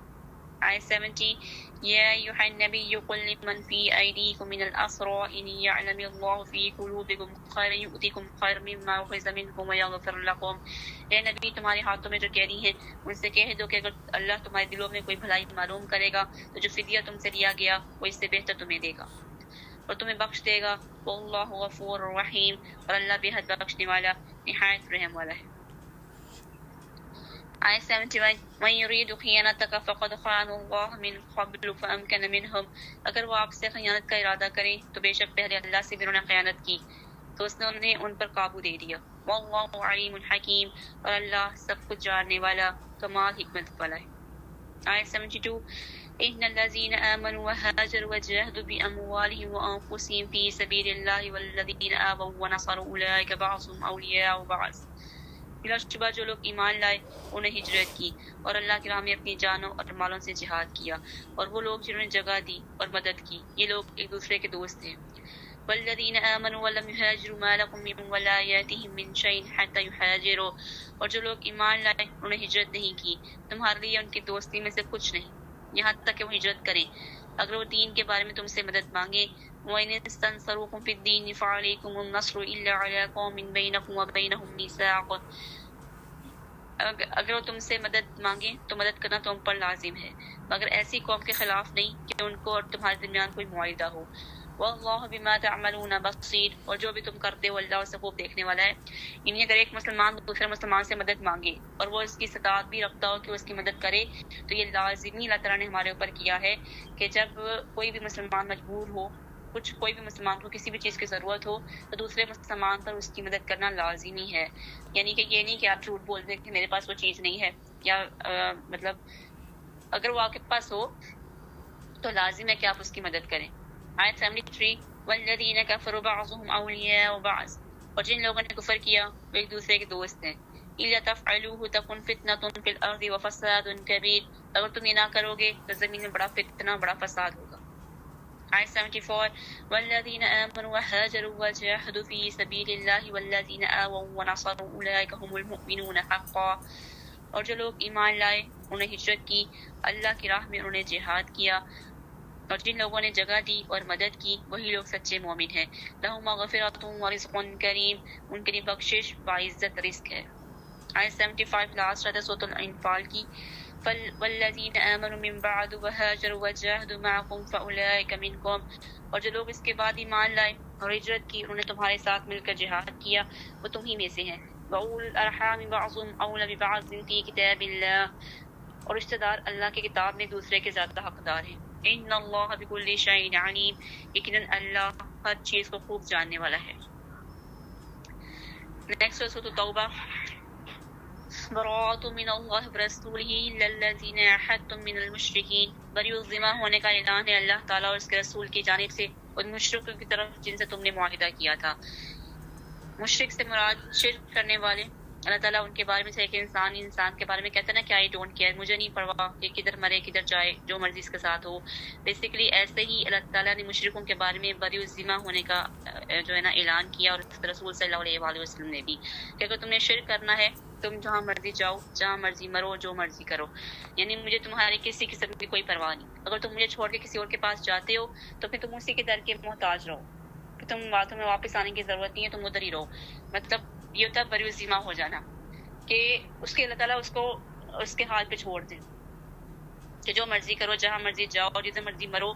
آیت 70 یا ایھا النبی قل لمن فی ایدیکم من الاسرى ان یعلم اللہ فی قلوبکم خیرا یؤتکم خیرا مما اخذ منکم ویغفر لکم، اے نبی تمہارے ہاتھوں میں جو قیدی ہیں ان سے کہہ دو کہ اگر اللہ تمہارے دلوں میں کوئی بھلائی معلوم کرے گا تو جو فدیہ تم سے لیا گیا وہ اس سے بہتر تمہیں دے گا اور تمہیں بخش دے گا. واللہ غفور رحیم، اور اللہ بےحد بخشنے والا نہایت رحم والا ہے. آیت 71 وَإِن يُرِيدُوا خِيَانَتَكَ فَقَدْ خَانَ اللَّهُ مِن قَبْلُ فَأَمْكَنَ مِنْهُمْ، اگر وہ آپ سے خیانت کا ارادہ کریں تو بے شک پہلے اللہ سے بھی انہوں نے خیانت کی تو اس نے انہیں ان پر قابو دے دیا. وَاللَّهُ عَلِيمٌ حَكِيمٌ، اور اللہ سب کچھ جاننے والا کمال حکمت والا ہے. آیت 72 إِنَّ الَّذِينَ آمَنُوا وَهَاجَرُوا وَجَاهَدُوا بِأَمْوَالِهِمْ وَأَنفُسِهِمْ فِي سَبِيلِ اللَّهِ وَالَّذِينَ آوَوا وَّنَصَرُوا أُولَٰئِكَ بَعْضُهُمْ أَوْلِيَاءُ بَعْضٍ، بلا شبہ جو لوگ ایمان لائے انہیں ہجرت کی اور اللہ کی راہ میں اپنی جانوں اور مالوں سے جہاد کیا، اور وہ لوگ جنہوں نے جگہ دی اور مدد کی، یہ لوگ ایک دوسرے کے دوست ہیں۔ والذین آمنوا ولم یہاجروا ما لکم من ولایتہم من شیء حتی یہاجروا، اور جو لوگ ایمان لائے انہوں نے ہجرت نہیں کی، تمہارے لیے ان کی دوستی میں سے کچھ نہیں یہاں تک کہ وہ ہجرت کریں، اگر وہ دین کے بارے میں تم سے مدد مانگیں۔ وَإِنِ اسْتَنصَرُوكُمْ فِي الدِّينِ فَعَلَيْكُمُ النَّصْرُ إِلَّا عَلَىٰ قَوْمٍ بَيْنَكُمْ وَبَيْنَهُمْ مِيثَاقٌ، اگر وہ تم سے مدد مانگیں تو مدد کرنا تم پر لازم ہے، مگر ایسی قوم کے خلاف نہیں کہ ان کو اور تمہارے درمیان کوئی معاہدہ ہو۔ وَاللَّهُ بِمَا تَعْمَلُونَ بَصِيرٌ، اور جو بھی تم کرتے ہو اللہ اسے خوب دیکھنے والا ہے۔ یعنی اگر ایک مسلمان دوسرے مسلمان سے مدد مانگے اور وہ اس کی استطاعت بھی رکھتا ہو کہ اس کی مدد کرے، تو یہ لازمی اللہ تعالیٰ نے ہمارے اوپر کیا ہے کہ جب کوئی بھی مسلمان مجبور ہو، کوئی بھی مسلمان کو کسی بھی چیز کی ضرورت ہو تو دوسرے مسلمان پر اس کی مدد کرنا لازمی ہے۔ یعنی کہ یہ نہیں کہ آپ جھوٹ بول دیں کہ میرے پاس وہ چیز نہیں ہے، یا مطلب اگر وہ آپ کے پاس ہو تو لازم ہے کہ آپ اس کی مدد کریں۔ آیت 73 والذین کفروا بعضهم اولیاء بعض، اور جن لوگوں نے کفر کیا وہ ایک دوسرے کے دوست ہیں۔ الا تفعلوه تکن فتنة فی الارض وفساد کبیر، اگر تم یہ نہ کرو گے تو زمین میں بڑا فتنہ، بڑا فساد ہوگا۔ آیت 74 والذین آمنوا وهاجروا وجاهدوا فی سبیل اللہ والذین آووا ونصروا اولئک هم المؤمنون حقا، اور جو لوگ ایمان لائے انہیں ہجرت کی، اللہ کی راہ میں انہوں نے جہاد کیا، اور جن لوگوں نے جگہ دی اور مدد کی وہی لوگ سچے مومن ہیں۔ لہم مغفرۃ ورزق کریم، ان کے لیے بخشش باعزت رزق ہے۔ آیت 75 لاسٹ آیت سورۃ الانفال کی والذین آمنوا من بعد وهاجروا وجاهدوا معكم فاولئک منکم، اور جو لوگ اس کے بعد ایمان لائے اور ہجرت کی انہوں نے تمہارے ساتھ مل کر جہاد کیا، وہ تم ہی میں سے ہیں۔ وَأُولُو الْأَرْحَامِ بَعْضُهُمْ أَوْلَىٰ بِبَعْضٍ فِي كِتَابِ اللَّهِ، اور رشتہ دار اللہ کی کتاب میں دوسرے کے زیادہ حقدار ہیں۔ ان اللہ بكل شيء علیم، یقیناً اللہ ہر چیز کو خوب جاننے والا ہے۔ نیکسٹ سورۃ توبہ براءۃ من اللہ ورسولہ الا الذین عاہدتم من المشرکین، بری الذمہ ہونے کا اعلان ہے اللہ تعالیٰ اور اس کے رسول کی جانب سے ان مشرکوں کی طرف جن سے تم نے معاہدہ کیا تھا۔ مشرک سے مراد شرک کرنے والے، اللہ تعالیٰ ان کے بارے میں سے ایک انسان کے بارے میں کہتا ہے نا کہ آئی ڈونٹ کیئر، مجھے نہیں پرواہ کہ کدھر مرے کدھر جائے، جو مرضی اس کے ساتھ ہو۔ بیسیکلی ایسے ہی اللہ تعالیٰ نے مشرکوں کے بارے میں بری الذمہ ہونے کا جو ہے نا اعلان کیا، اور رسول صلی اللہ علیہ وآلہ وسلم نے بھی، کہ اگر تم نے شرک کرنا ہے تم جہاں مرضی جاؤ، جہاں مرضی مرو، جو مرضی کرو، یعنی مجھے تمہاری کسی قسم کی کوئی پرواہ نہیں۔ اگر تم مجھے چھوڑ کے کسی اور کے پاس جاتے ہو تو پھر تم اسی کے در کے محتاج رہو، کہ تم باتوں میں واپس آنے کی ضرورت نہیں ہے، تم ادھر ہی رہو۔ مطلب یہ ہوتا ہے بری الذمہ ہو جانا، کہ اس کے اللہ تعالیٰ اس کو اس کے حال پہ چھوڑ دیں کہ جو مرضی کرو، جہاں مرضی جاؤ اور جدھر مرضی مرو۔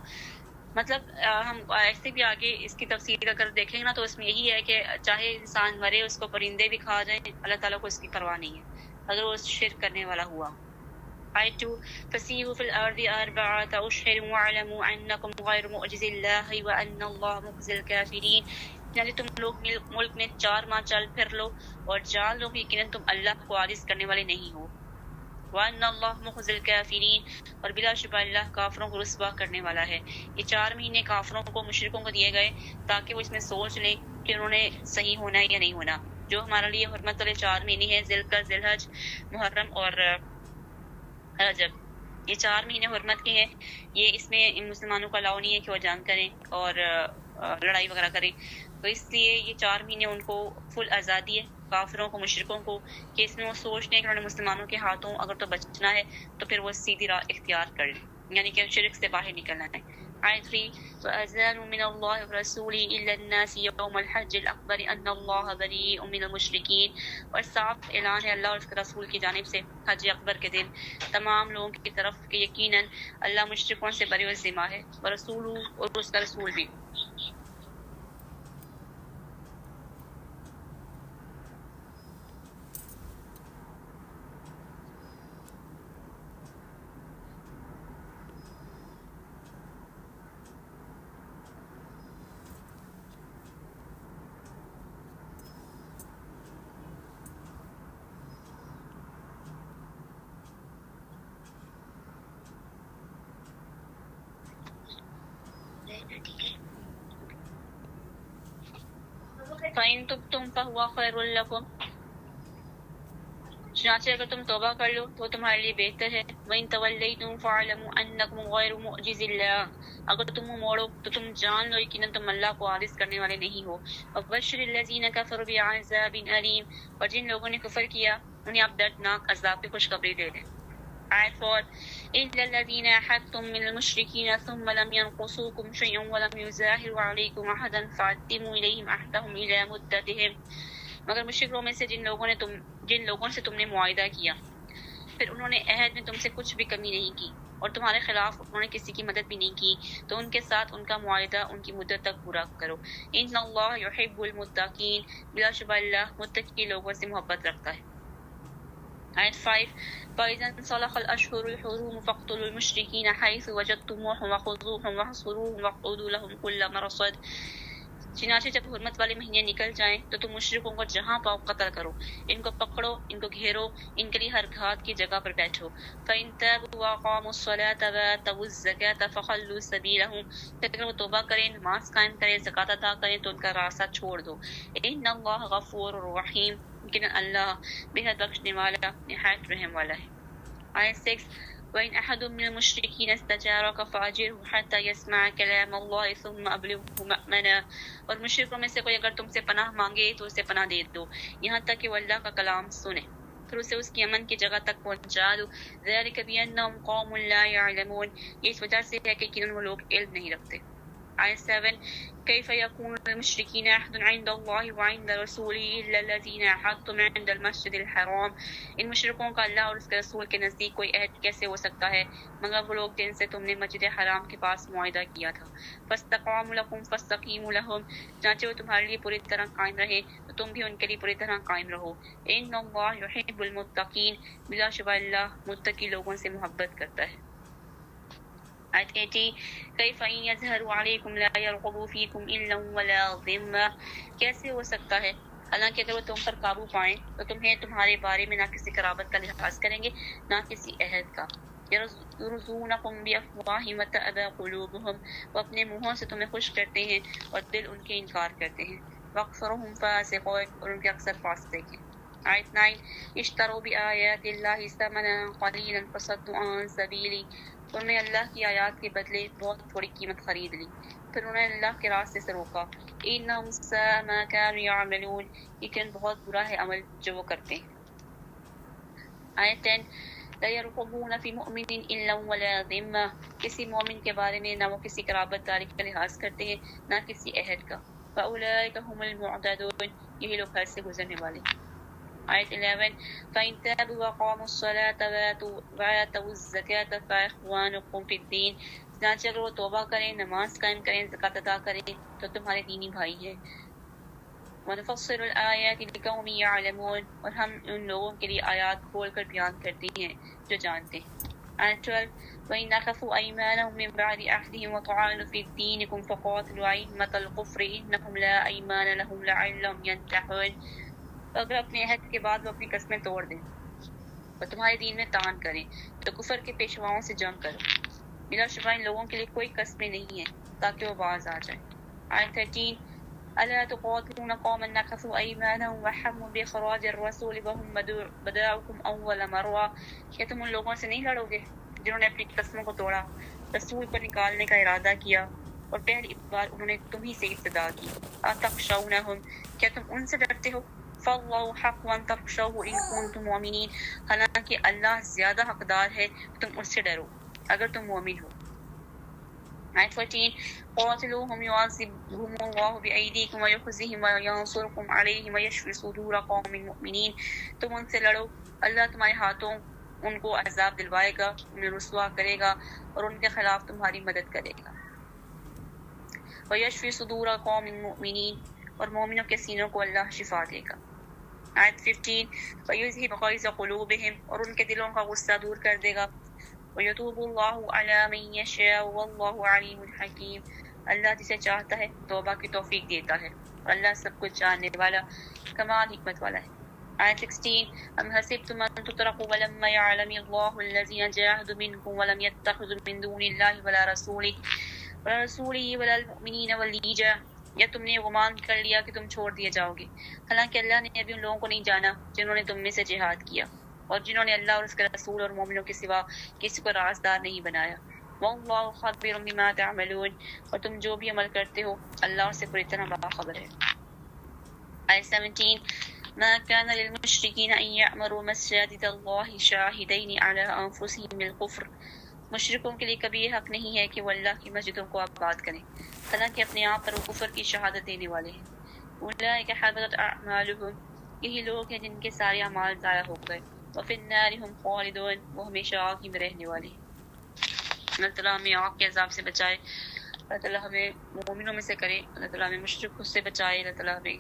مطلب ہم ایسے بھی آگے اس کی تفصیل اگر دیکھیں گے نا تو اس میں یہی ہے کہ چاہے انسان مرے اس کو پرندے بھی کھا جائیں، اللہ تعالیٰ کو اس کی پرواہ نہیں ہے اگر وہ شرک کرنے والا ہوا۔ آیت 2 فسیحوا فی الارض اربعۃ اشہر واعلموا انکم غیر معجز اللہ وان اللہ مخزی الکافرین، یعنی تم لوگ ملک میں 4 ماہ چل پھر لو اور جان لو کہ یقیناً تم اللہ کو عاجز کرنے والے نہیں ہو۔ وَأَنَّ اللَّهَ مُخْزِي الْكَافِرِينَ، اور بلا شبہ اللہ کافروں کو رسوا کرنے والا ہے۔ یہ 4 مہینے کافروں کو، مشرکوں کو دیے گئے تاکہ وہ اس میں سوچ لیں کہ انہوں نے صحیح ہونا ہے یا نہیں ہونا۔ جو ہمارے لیے حرمت والے 4 مہینے ہیں، ذی القعدہ، ذی الحج، محرم اور رجب، یہ 4 مہینے حرمت کے ہیں۔ یہ اس میں ان مسلمانوں کا الاؤ نہیں ہے کہ وہ جنگ کریں اور لڑائی وغیرہ کریں، تو اس لیے یہ 4 مہینے ان کو فل آزادی ہے، کافروں کو، مشرکوں کو، کہ اس میں وہ سوچ لیں کہ انہوں نے مسلمانوں کے ہاتھوں اگر تو بچنا ہے تو پھر وہ سیدھی راہ اختیار کر لیں، یعنی کہ شرک سے باہر نکلنا ہے۔ آیت 3 وَأَذَانٌ مِّنَ اللَّهِ وَرَسُولِهِ إِلَى النَّاسِ يَوْمَ الْحَجِّ الْأَكْبَرِ أَنَّ اللَّهَ بَرِيءٌ مِّنَ الْمُشْرِكِينَ، اور صاف اعلان ہے اللہ اور اس کے رسول کی جانب سے حج اکبر کے دن تمام لوگوں کی طرف کہ یقیناً اللہ مشرکوں سے بری الذمہ ہے، ورسولہ، اور اس کا رسول بھی۔ فَإِن تُبْتُمْ فَهُوَ خَيْرٌ لَكُمْ، چنانچہ اگر تم توبہ کر لو تو تمہارے لیے بہتر ہے. وَإِن تَوَلَّيْتُمْ فَاعْلَمُوا أَنَّكُمْ غَيْرُ مُعْجِزِ اللَّهِ، اگر تم منہ موڑو تو تم جان لو یقیناً تم اللہ کو عاجز کرنے والے نہیں ہو. وَبَشِّرِ الَّذِينَ كَفَرُوا بِعَذَابٍ أَلِيمٍ، اور جن لوگوں نے کفر کیا انہیں آپ دردناک عذاب کی خوشخبری دے دیں. آیت 4 إِلَّا الَّذِينَ أَحَدتُّم مِّنَ الْمُشْرِكِينَ ثُمَّ لَمْ يَنقُصُوكُمْ شَيْئًا وَلَمْ يُظَاهِرُوا عَلَيْكُمْ أَحَدًا فَأَتِمُّوا إِلَيْهِمْ عَهْدَهُمْ إِلَىٰ مُدَّتِهِمْ، مگر مشرکوں میں سے جن لوگوں سے تم نے معاہدہ کیا پھر انہوں نے عہد میں تم سے کچھ بھی کمی نہیں کی اور تمہارے خلاف انہوں نے کسی کی مدد بھی نہیں کی تو ان کے ساتھ ان کا معاہدہ ان کی مدت تک پورا کرو. ان اللہ یحب المتقین، بلا شبہ اللہ متقی لوگوں سے محبت رکھتا ہے. آیت 5 فَإِذَا انْسَلَخَ الْأَشْهُرُ الْحُرُمُ فَاقْتُلُوا الْمُشْرِكِينَ حَيْثُ وَجَدتُّمُوهُمْ وَخُذُوهُمْ وَاحْصُرُوهُمْ وَاقْعُدُوا لَهُمْ كُلَّ مَرْصَدٍ. چنانچہ جب حرمت والے مہینے نکل جائیں تو تم مشرکوں کو جہاں پاؤ قتل کرو، ان کو پکڑو، ان کو گھیرو، ان کے لیے ہر گھات کی جگہ پر بیٹھو. فَإِن تَابُوا وَأَقَامُوا الصَّلَاةَ وَآتَوُا الزَّكَاةَ فَخَلُّوا سَبِيلَهُمْ، پھر اگر وہ توبہ کریں، نماز قائم کریں، زکوٰۃ ادا کریں تو ان کا راستہ چھوڑ دو. إِنَّ اللَّهَ غَفُورٌ رَحِيمٌ، لیکن اللہ بےحد بخشنے والا نہایت رحم والا ہے. آیت 6 وَإِنْ أَحَدٌ مِّنَ الْمُشْرِكِينَ اسْتَجَارَكَ فَأَجِرْهُ حَتَّى يَسْمَعَ كَلَامَ اللَّهِ ثُمَّ أَبْلِغْهُ مَأْمَنًا، اور مشرکوں میں سے کوئی اگر تم سے پناہ مانگے تو اسے پناہ دے دو یہاں تک کہ وہ اللہ کا کلام سنے، پھر اسے اس کی امن کی جگہ تک پہنچا دو. ذَلِكَ بِأَنَّهُمْ قَوْمٌ لَا يَعْلَمُونَ، یہ اس وجہ سے ہے کہ یقیناً وہ لوگ علم نہیں رکھتے. آیت 7 كيف يكون للمشركين عهد عند الله وعند رسوله إلا الذين عاهدتم عند المسجد الحرام، ان مشرکوں کا اللہ اور اس کے رسول کے نزدیک کوئی عہد کیسے ہو سکتا ہے مگر وہ لوگ جن سے تم نے مسجد حرام کے پاس معاہدہ کیا تھا. فاستقاموا لكم فاستقيموا لهم، چنانچہ وہ تمہارے لیے پوری طرح قائم رہے تو تم بھی ان کے لیے پوری طرح قائم رہو. ان اللہ يحب المتقین، بلا شبہ اللہ متقی لوگوں سے محبت کرتا ہے. آیت 80 كيف إن يظهروا عليكم لا يرقبوا فيكم إلا ولا ذمة، کیسے ہو سکتا ہے حالانکہ اگر وہ تم پر قابو پائیں تو تمہیں تمہارے بارے میں نہ کسی قرابت کا لحاظ کریں گے نہ کسی عہد کا. يرزونكم بأفواههم وتأبى قلوبهم، وہ اپنے منہوں سے تمہیں خوش کرتے ہیں اور دل ان کے انکار کرتے ہیں. وأكثرهم فاسقون، اور ان کے اکثر فاسق ہیں. آیت 9 اشتروا بآیات اللہ ثمنا قلیلا فصدوا عن سبیلی، انہوں نے اللہ کی آیات کے بدلے بہت تھوڑی قیمت خرید لی پھر انہوں نے اللہ کے راستے سے روکا. انہم ساء ما كانوا يعملون، لیکن بہت برا ہے عمل جو وہ کرتے ہیں. آیت 10 لا يرقبون في مؤمن الا ولا ذمة، کسی مومن کے بارے میں نہ وہ کسی قرابت داری کا لحاظ کرتے ہیں نہ کسی عہد کا. فاولئک هم المعتدون، یہی لوگ حد سے گزرنے والے. آیت 11 فَإِن تَابُوا وَأَقَامُوا الصَّلَاةَ وَآتَوُا الزَّكَاةَ فَإِخْوَانُكُمْ فِي الدِّينِ، چنانچہ اگر وہ توبہ کریں، نماز قائم کریں، زکوٰۃ ادا کریں تو تمہارے دینی بھائی ہیں. وَنُفَصِّلُ الْآيَاتِ لِقَوْمٍ يَعْلَمُونَ، اور ہم ان لوگوں کے لیے آیات کھول کر بیان کرتے ہیں جو جانتے ہیں. آیت 12 وَإِنْ نَكَثُوا أَيْمَانَهُم مِّن بَعْدِ عَهْدِهِمْ وَطَعَنُوا فِي دِينِكُمْ فَقَاتِلُوا أَئِمَّةَ الْكُفْرِ إِنَّهُمْ لَا أَيْمَانَ لَهُمْ لَعَلَّهُمْ يَنتَهُونَ، اگر اپنے عہد کے بعد وہ اپنی قسمیں توڑ دیں اور تمہارے دین میں طعن کریں تو کفر کے پیشواؤں سے جنگ کرو. بلا شبہ ان لوگوں کے لیے کوئی قسمیں نہیں ہیں تاکہ وہ باز آ جائیں. آیت 13 ألا تقاتلون قوما نكثوا أيمانهم وحموا بإخراج الرسول وهم بداؤكم أول مرة، کیا تم ان لوگوں سے نہیں لڑو گے جنہوں نے اپنی قسموں کو توڑا، رسول کو نکالنے کا ارادہ کیا اور پہلی بار انہوں نے تم ہی سے ابتدا کی. أتخشونهم، کیا تم ان سے ڈرتے ہو؟ فاللہ حق ان تخشوہ ان کنتم مؤمنین، حالانکہ اللہ زیادہ حقدار ہے تم اس سے ڈرو اگر تم مومن ہو. آیت 14 قاتلوہم یعذبہم اللہ بأیدیکم ویخزہم وینصرکم علیہم ویشفی صدور قوم مؤمنین، تم ان سے لڑو، اللہ تمہارے ہاتھوں ان کو عذاب دلوائے گا، انہیں رسوا کرے گا اور ان کے خلاف تمہاری مدد کرے گا. ویشفی صدور قوم مؤمنین، اور مومنوں کے سینوں کو اللہ شفا دے گا. آیت 15 وَيُذْهِبْ غَيْظَ قُلُوبِهِمْ، اور ان کے دلوں کا غصہ دور کر دے گا. وَيَتُوبُ اللَّهُ عَلَى مَن يَشَاءُ وَاللَّهُ عَلِيمٌ حَكِيمٌ، اللہ جسے چاہتا ہے توبہ کی توفیق دیتا ہے اور اللہ سب کچھ جاننے والا کمال حکمت والا ہے. آیت 16 أَمْ حَسِبْتُمْ أَن تُتْرَكُوا وَلَمَّا يَعْلَمِ اللَّهُ الَّذِينَ جَاهَدُوا مِنكُمْ وَلَمْ يَتَّخِذُوا مِن دُونِ اللَّهِ وَلَا رَسُولِهِ وَلَا الْمُؤْمِنِينَ وَلِيجًا، یا تم نے گمان کر لیا کہ تم چھوڑ دیے جاؤ گے، حالانکہ اللہ نے ابھی ان لوگوں کو نہیں جانا جنہوں نے تم میں سے جہاد کیا اور جنہوں نے اللہ اور اس کے رسول اور مومنوں کے سوا کسی کو رازدار نہیں بنایا۔ واللہ خبیر بما تعملون، اور تم جو بھی عمل کرتے ہو اللہ اس سے پوری طرح باخبر ہے۔ آیت 17 ما كان للمشركين أن يعمروا مساجد الله شاهدين على أنفسهم بالكفر، مشرکوں کے لیے کبھی یہ حق نہیں ہے کہ وہ اللہ کی مسجدوں کو آباد کریں حالانکہ اپنے آپ پر وہ کفر کی شہادت دینے والے ہیں۔ اولئک حبطت اعمالهم، یہی لوگ ہیں جن کے سارے اعمال ضائع ہو گئے۔ وفی النار هم خالدون، وہ ہمیشہ آگ ہی میں رہنے والے ہیں۔ اللہ تعالیٰ ہمیں آگ کے عذاب سے بچائے، اللہ تعالیٰ ہمیں مومنوں میں سے کرے، اللہ تعالیٰ ہمیں مشرکوں سے بچائے، اللہ تعالیٰ ہمیں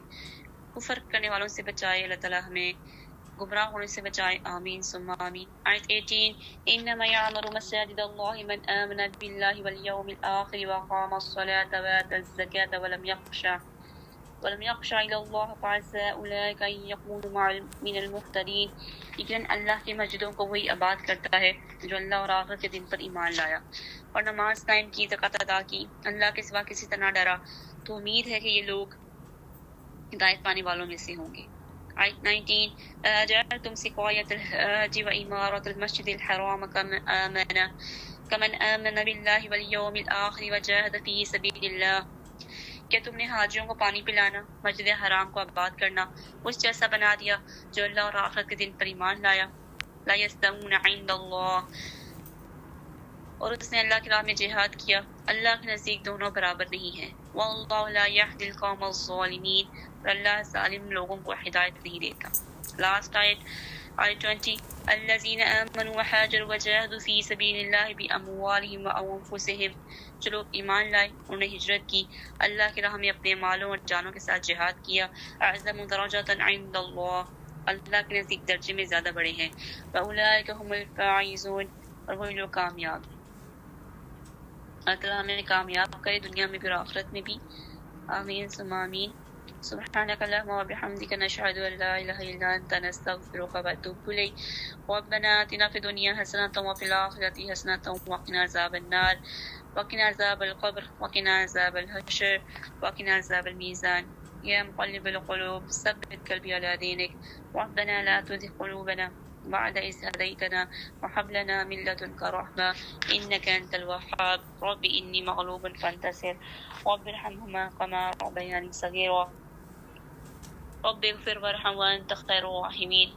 کفر کرنے والوں سے بچائے، اللہ تعالیٰ ہمیں گمراہ ہونے سے بچائے، آمین ثم آمین۔ آیت 18 انما يعمر مساجد الله من آمن بالله واليوم الآخر وقام الصلاة وآتى الزكاة ولم يخشى إلى الله فعسى أولئك أن يكونوا من المهتدين، لیکن اللہ کی مسجدوں کو وہی آباد کرتا ہے جو اللہ اور آخرت کے دن پر ایمان لایا اور نماز قائم کی، زکوٰۃ ادا کی، اللہ کے سوا کسی سے نہ ڈرا، تو امید ہے کہ یہ لوگ ہدایت پانے والوں میں سے ہوں گے۔ آیت 19 أجعلتم سقاية الحاج وإمارة المسجد الحرام كمن آمن بالله واليوم الآخر وجاهد في سبيل الله، کیا تم نے حاجیوں کو پانی پلانا، مسجد حرام کو آباد کرنا اس جیسا بنا دیا جو اللہ اور آخرت کے دن پر ایمان لایا؟ لا يستوون عند الله، اور اس نے اللہ کی راہ میں جہاد کیا، اللہ کے نزدیک دونوں برابر نہیں ہیں۔ واللہ لا يهدي القوم الظالمین، اور اللہ ظالم لوگوں کو ہدایت نہیں دیتا۔ لاسٹ آیت 20 الذين آمنوا وحاجروا وجاهدوا في سبيل الله بأموالهم وأنفسهم، جو لوگ ایمان لائے، انہوں نے ہجرت کی، اللہ کی راہ میں اپنے مالوں اور جانوں کے ساتھ جہاد کیا، اعظم درجات عند اللہ، اللہ کے نزدیک درجے میں زیادہ بڑے ہیں، وأولئك هم الفائزون، اور وہی لوگ کامیاب ہیں۔ اللہ تعالیٰ ہمیں کامیاب کرے دنیا میں بھی اور آخرت میں بھی، آمین ثم آمین۔ سبحانك اللهم وبحمدك نشهد أن لا إله إلا أنت نستغفرك ونتوب إليك ربنا آتنا في الدنيا حسنة وفي الآخرة حسنة وقنا عذاب النار وقنا عذاب القبر وقنا عذاب الحشر وقنا عذاب الميزان يا مقلب القلوب ثبت قلبي على دينك ربنا لا تزغ قلوبنا بعد إذ هديتنا وهب لنا من لدنك رحمة إنك أنت الوهاب رب إني مغلوب فانتصر رب ارحمهما كما ربياني صغيرا رب اغفر وارحم وأنت خير الراحمين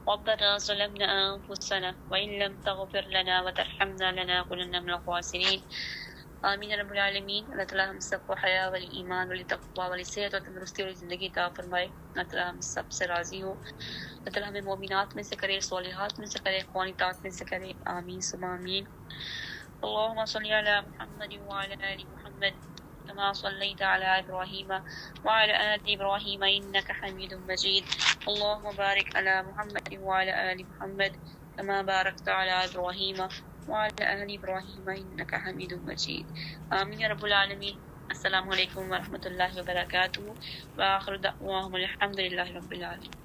ربنا ظلمنا أنفسنا وإن لم تغفر لنا وترحمنا لنكونن من الخاسرين آمین رب العالمین۔ اللہ تعالیٰ ہم سب کو حیا والی ایمان والی تقوی والی صحت اور تندرستی والی زندگی عطا فرمائے۔ اللہ تعالیٰ ہم سب سے راضی ہو، اللہ تعالیٰ ہمیں مومنات میں سے کرے، صالحات میں سے کرے، قانتات میں سے کرے، آمین ثم آمین۔ اللهم صل على محمد وعلى آل محمد كما صليت على إبراهيم وعلى آل إبراهيم إنك حميد مجيد اللهم بارك على محمد وعلى آل محمد كما باركت على إبراهيم وعلى آل إبراهيم إنك حميد مجيد آمين يا رب العالمين۔ السلام علیکم ورحمۃ اللہ وبرکاتہ، وآخر دعواہم الحمد للہ رب العالمین۔